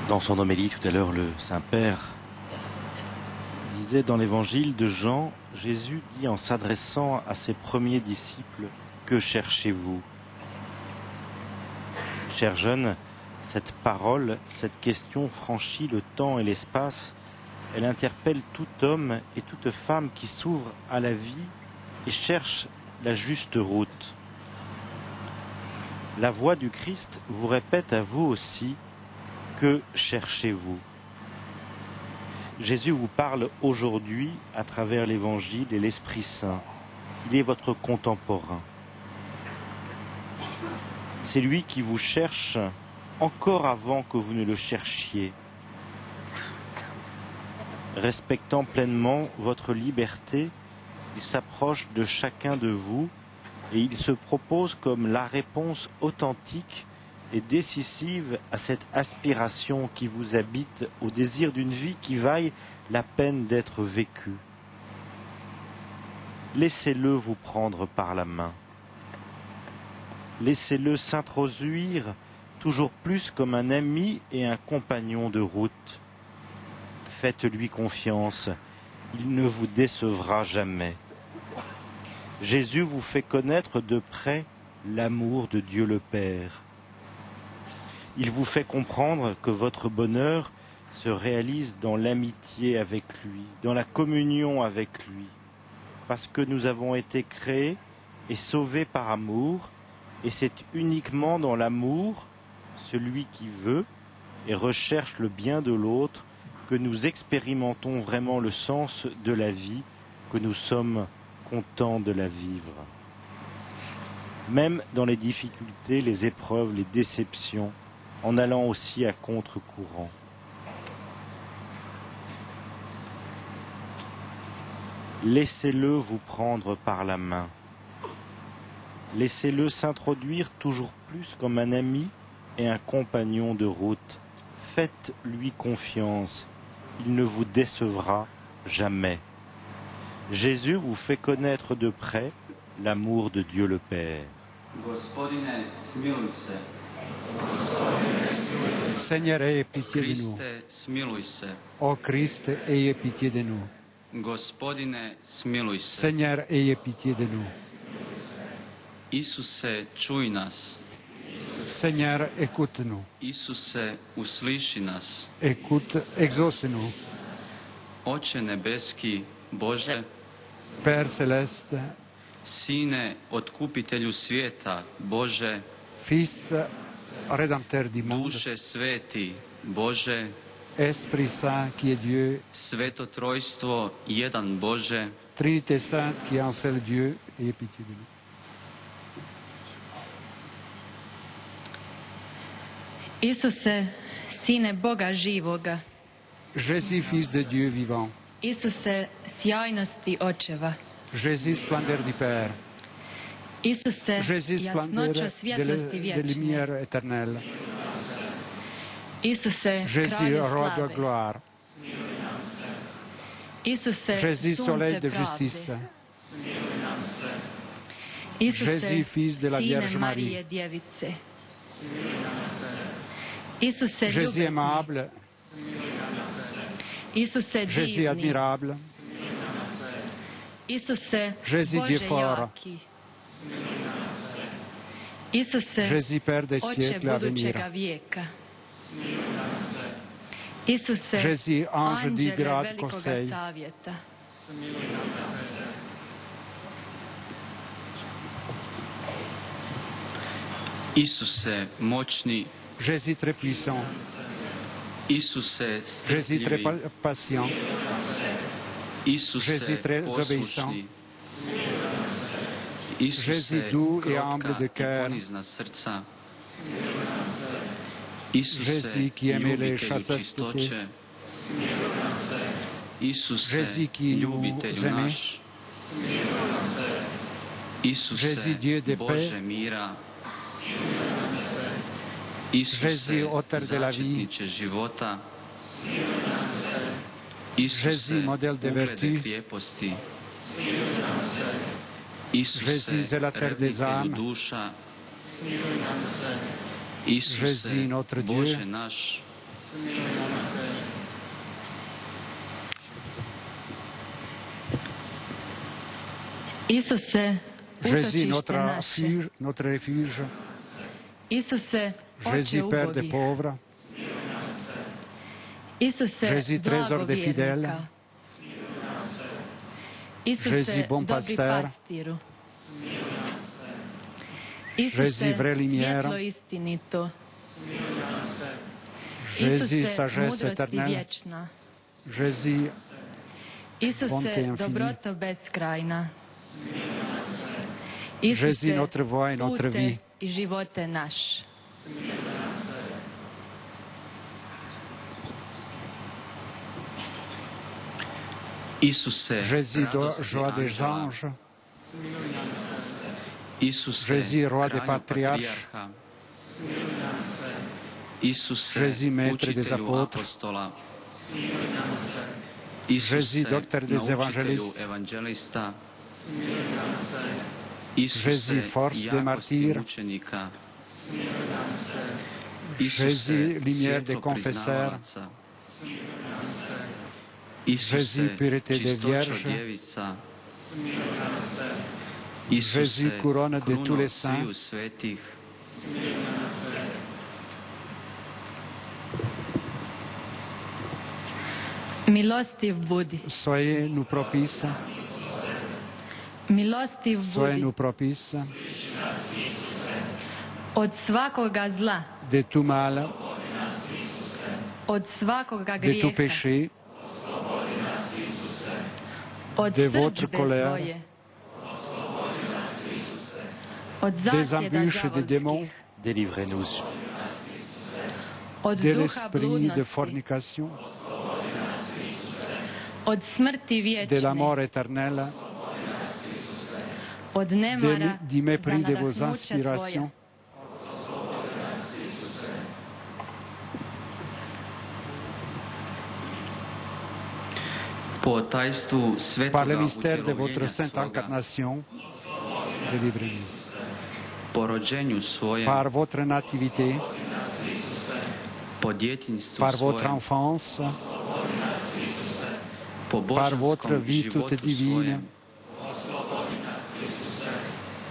Dans son homélie tout à l'heure, le Saint-Père disait dans l'évangile de Jean, Jésus dit en s'adressant à ses premiers disciples, « Que cherchez-vous » Chers jeunes, cette parole, cette question franchit le temps et l'espace. Elle interpelle tout homme et toute femme qui s'ouvre à la vie et cherche la juste route. La voix du Christ vous répète à vous aussi, que cherchez-vous? Jésus vous parle aujourd'hui à travers l'Évangile et l'Esprit Saint. Il est votre contemporain. C'est lui qui vous cherche encore avant que vous ne le cherchiez. Respectant pleinement votre liberté, il s'approche de chacun de vous et il se propose comme la réponse authentique et décisive à cette aspiration qui vous habite, au désir d'une vie qui vaille la peine d'être vécue. Laissez-le vous prendre par la main. Laissez-le s'introduire toujours plus comme un ami et un compagnon de route. Faites-lui confiance, il ne vous décevra jamais. Jésus vous fait connaître de près l'amour de Dieu le Père. Il vous fait comprendre que votre bonheur se réalise dans l'amitié avec lui, dans la communion avec lui, parce que nous avons été créés et sauvés par amour, et c'est uniquement dans l'amour, celui qui veut et recherche le bien de l'autre, que nous expérimentons vraiment le sens de la vie, que nous sommes contents de la vivre. Même dans les difficultés, les épreuves, les déceptions, en allant aussi à contre-courant. Laissez-le vous prendre par la main. Laissez-le s'introduire toujours plus comme un ami et un compagnon de route. Faites-lui confiance. Il ne vous décevra jamais. Jésus vous fait connaître de près l'amour de Dieu le Père. Seigneur, ayez pitié de nous. Ô Christ, ayez pitié de nous. Seigneur, ayez pitié de nous. Isuse, čuj nas. Seigneur, écoute-nous. Isuse, usliši nas. Écoute, exauce-nous. Oče nebeski, Bože, Père céleste, Sine, otkupitelju svijeta, Bože, Fils rédempteur du monde, Duše sveti, Bože, Esprit Saint qui est Dieu, Sveto trojstvo, jedan Bože, Trinité Sainte qui est un seul Dieu, ayez pitié de nous. Isuse, Sine Boga živoga. Jésus, Fils de Dieu vivant. Isuse, sjajnosti očeva. Jésus, splendeur du Père. Isuse, Jésus, splendeur jasnoća svjetlosti de vječne. lumière éternelle. Isuse, Jésus, kralju roi de slave. gloire. Isuse, Jésus, soleil sunce de pravde. justice. Isuse, Jésus, fils de la Sine Vierge Marije Marie. djevice. Isuse, Jésus ljubezni. aimable. Isuse, Jésus divni. admirable. Isuse, Jésus, Bože Dieu fort. jaki. Isuse, Jésus, Père des Oče siècles à venir. budućega vijeka. Isuse, Jésus, ange du anđele grand velikoga conseil. savjeta. Isuse, moćni, Jésus, très puissant. Isuse, Jésus, très strpljivi, patient. Isuse, Jésus, très obéissant. poslušni, Isuse, Jésus, doux et krotka humble de i cœur. ponizna srca. Isuse, Jésus qui aimait les ljubitelju chastetés. čistoće. Isuse, Jésus qui nous ljubitelju aimait. naš. Isuse, Jésus, Dieu de paix. Bože mira. Isuse, Jésus, auteur de la vie. začetniče života. Isuse, Jésus, modèle de uglede vertu. krijeposti. Isuse, Jésus, zélateur des revnitelju âmes. duša. Isuse, Jésus, notre Dieu. Bože naš. Isuse, Jésus, utočište notre refuge. Isuse, Jésus, oče Père des ubogih. pauvres. Isuse, Jésus, trésor des fidèles. blagovjernika. Isuse, Jésus, bon dobri pasteur. pastiru. Jésus, vraie lumière. svjetlo istinito. Jésus, Isuse, sagesse mudrosti éternelle. vječna. Jésus, Isuse, bonté infinie. dobroto beskrajna. Jésus, notre voix et notre pute vie. i živote naš. Isuse, Jésus, radosti joie des anđela. anges. Isuse, Jésus, roi des kralju patriarches. patrijarha. Isuse, Jésus, maître des učitelju apôtres. apostola. Isuse, Jésus, docteur des naučitelju évangélistes. evanđelista. Isuse, Jésus, force des jakosti martyrs. mučenika. Jésus, lumière des svjetlo confesseurs. priznavalaca. Isuse, Jésus, pureté des čistoćo vierges. djevica. Isuse, Jésus, couronne de tous les saints. sviju svetih. Milostiv budi. Soyez nous propices. Milostiv Soyez budi. nous propices. Od svakoga zla, De tout mal, od svakoga de tout grijeha, péché, od de votre srdžbe colère, svoje, od des zasjeda embûches des démons, đavolskih, Délivrez-nous. od de duha l'esprit de bludnosti, fornication, od smrti de la vječne, mort éternelle, od nemara du mépris de za vos nadahnuća tvoja. inspirations, Po tajstvu par le svetoga mystère de votre utjelovljenja sainte svoga, incarnation, délivrez-nous. po rođenju svojem, Par votre nativité, po djetinjstvu par votre svojem, enfance, po par votre božanskom vie toute životu divine, svojem,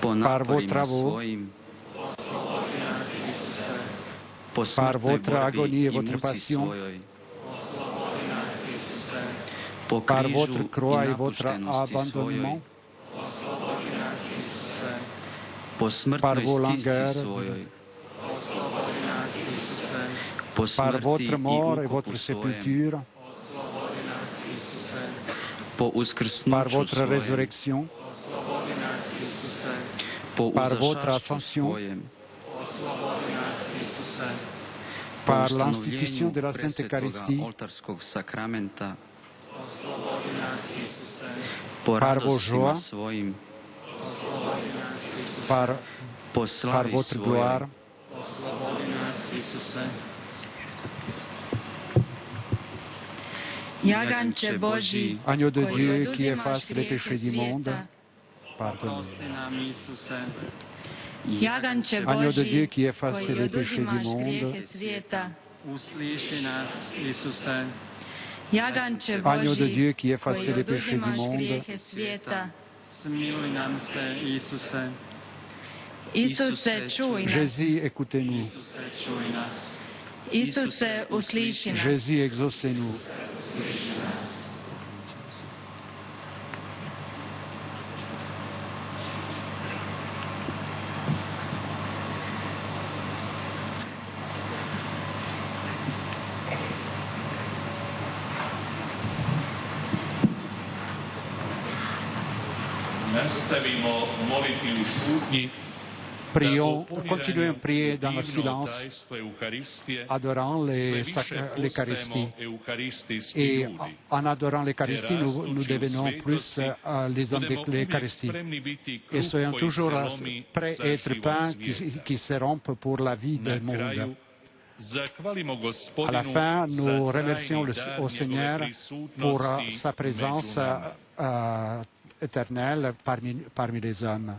po par vos naporima travaux, svojim, po par smrtnoj votre borbi agonie et i votre muci passion, svojoj, po par križu votre croix i et votre napuštenosti abandonnement, svojoj, po par smrtnoj vos stisci langueurs, svojoj, po par smrti votre i mort et ukopu votre svojem, sépulture, po par uskrsnuću votre svojem, résurrection, po par votre uzašašću ascension, svojem, po par l'institution ustanovljenju de la Sainte presvetoga Eucharistie, oltarskog sakramenta, po par vos radostima joies, svojim, par, po par slavi votre svojoj, gloire, Jaganče Božji, agneau de koji Dieu qui oduzimaš efface les grijehe péchés du monde, svijeta. pardonnez. Jaganče Agneau de Božji, Dieu qui efface koji les péchés du oduzimaš monde, grijehe svijeta. Usliši nas, Isuse. Jaganče agneau de Božji, Dieu qui efface koji les péchés du oduzimaš monde, grijehe svijeta. Smiluj nam se, Isuse. Isuse, čuj nas. Jésus, écoutez-nous. Isuse, čuj nas. Isuse, usliši nas. Jésus, exaucez-nous. Nastavimo moliti u šutnji. Prions, continuons à prier dans le silence, adorant l'Eucharistie. Et en adorant l'Eucharistie, nous devenons plus les hommes de l'Eucharistie. Et soyons toujours prêts à être pains qui se rompent pour la vie du monde. À la fin, nous remercions au Seigneur pour sa présence éternelle parmi les hommes.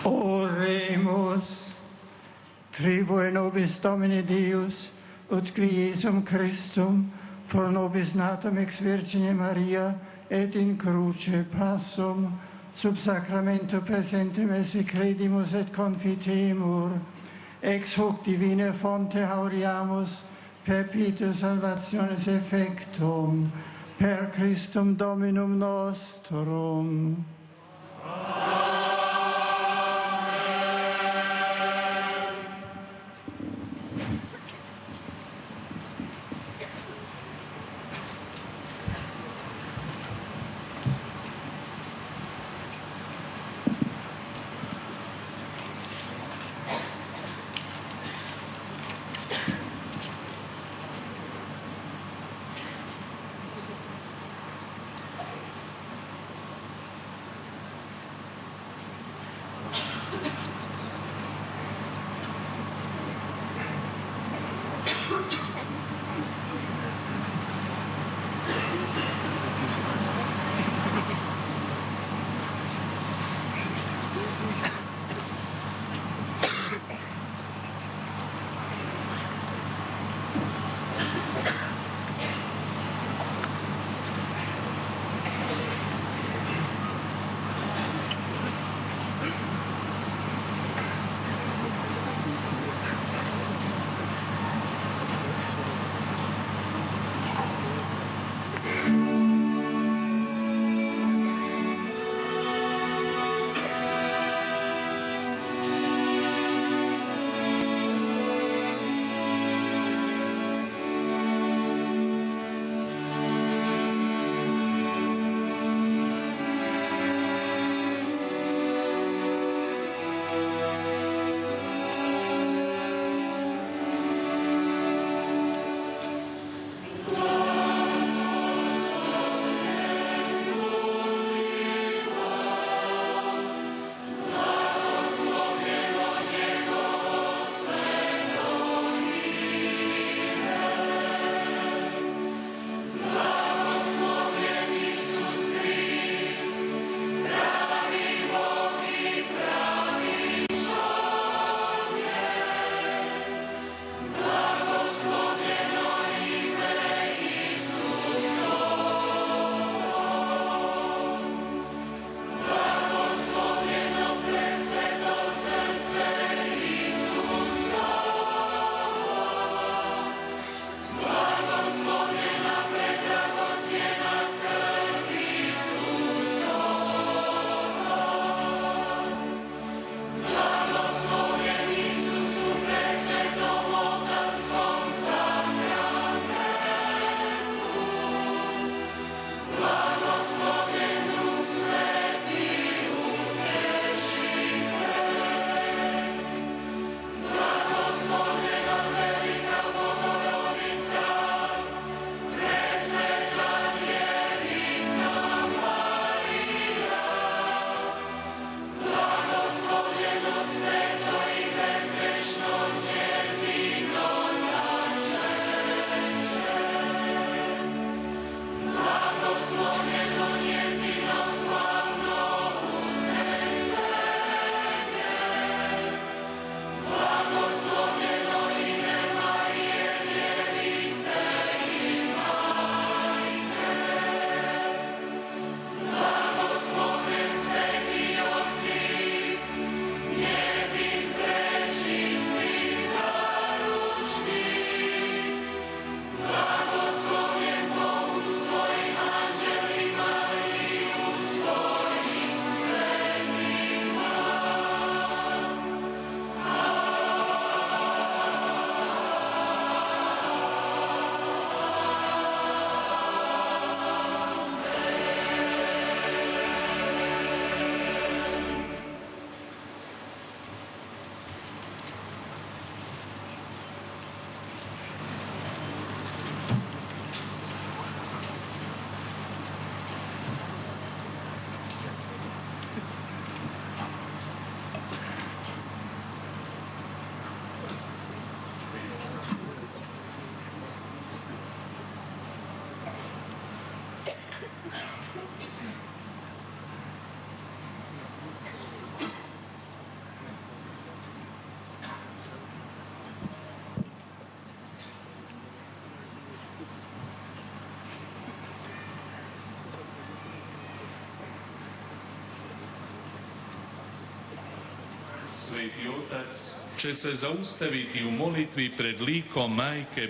Oremus, tribue nobis Domini Deus, ut qui Iesum Christum, pro nobis natum ex Virgine Maria, et in cruce passum, sub sacramento presentem esse credimus et confitemur, ex hoc divine fonte hauriamus, perpetuum salvationis effectum, per Christum Dominum nostrum.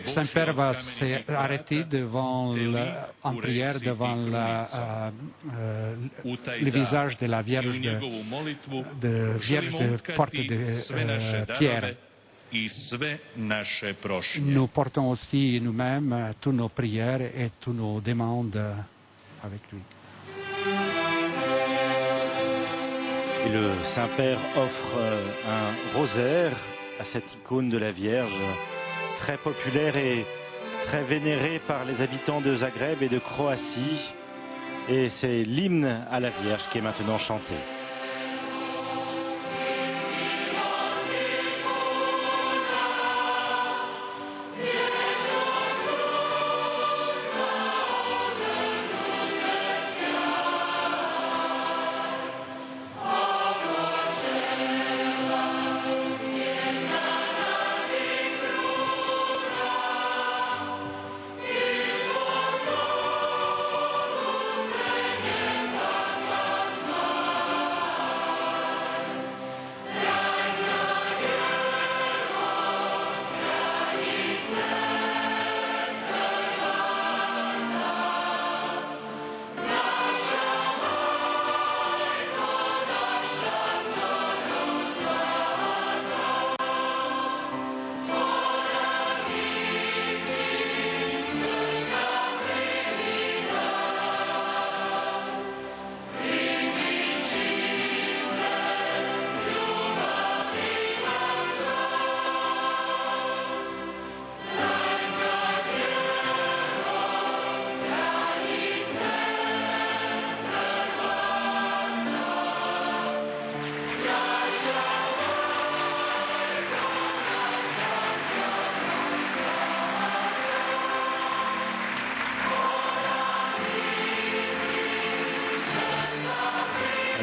Saint-Père va s'arrêter en prière devant le visage de la Vierge de Porte de Pierre. Nous portons aussi nous-mêmes toutes nos prières et toutes nos demandes avec lui. Et le Saint-Père offre un rosaire à cette icône de la Vierge, très populaire et très vénérée par les habitants de Zagreb et de Croatie. Et c'est l'hymne à la Vierge qui est maintenant chanté.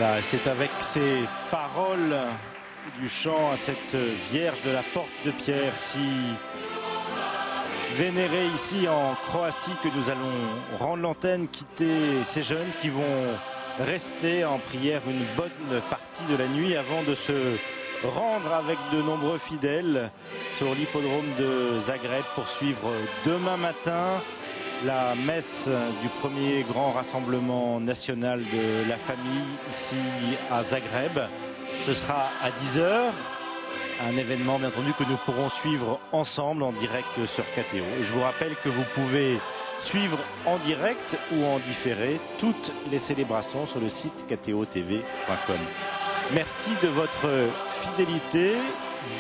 Voilà, c'est avec ces paroles du chant à cette Vierge de la Porte de Pierre, si vénérée ici en Croatie, que nous allons rendre l'antenne, quitter ces jeunes qui vont rester en prière une bonne partie de la nuit avant de se rendre avec de nombreux fidèles sur l'hippodrome de Zagreb pour suivre demain matin la messe du premier grand rassemblement national de la famille ici à Zagreb. Ce sera à 10 h, un événement bien entendu que nous pourrons suivre ensemble en direct sur KTO. Et je vous rappelle que vous pouvez suivre en direct ou en différé toutes les célébrations sur le site ktotv.com. Merci de votre fidélité,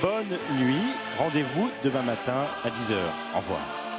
bonne nuit, rendez-vous demain matin à 10 h. Au revoir.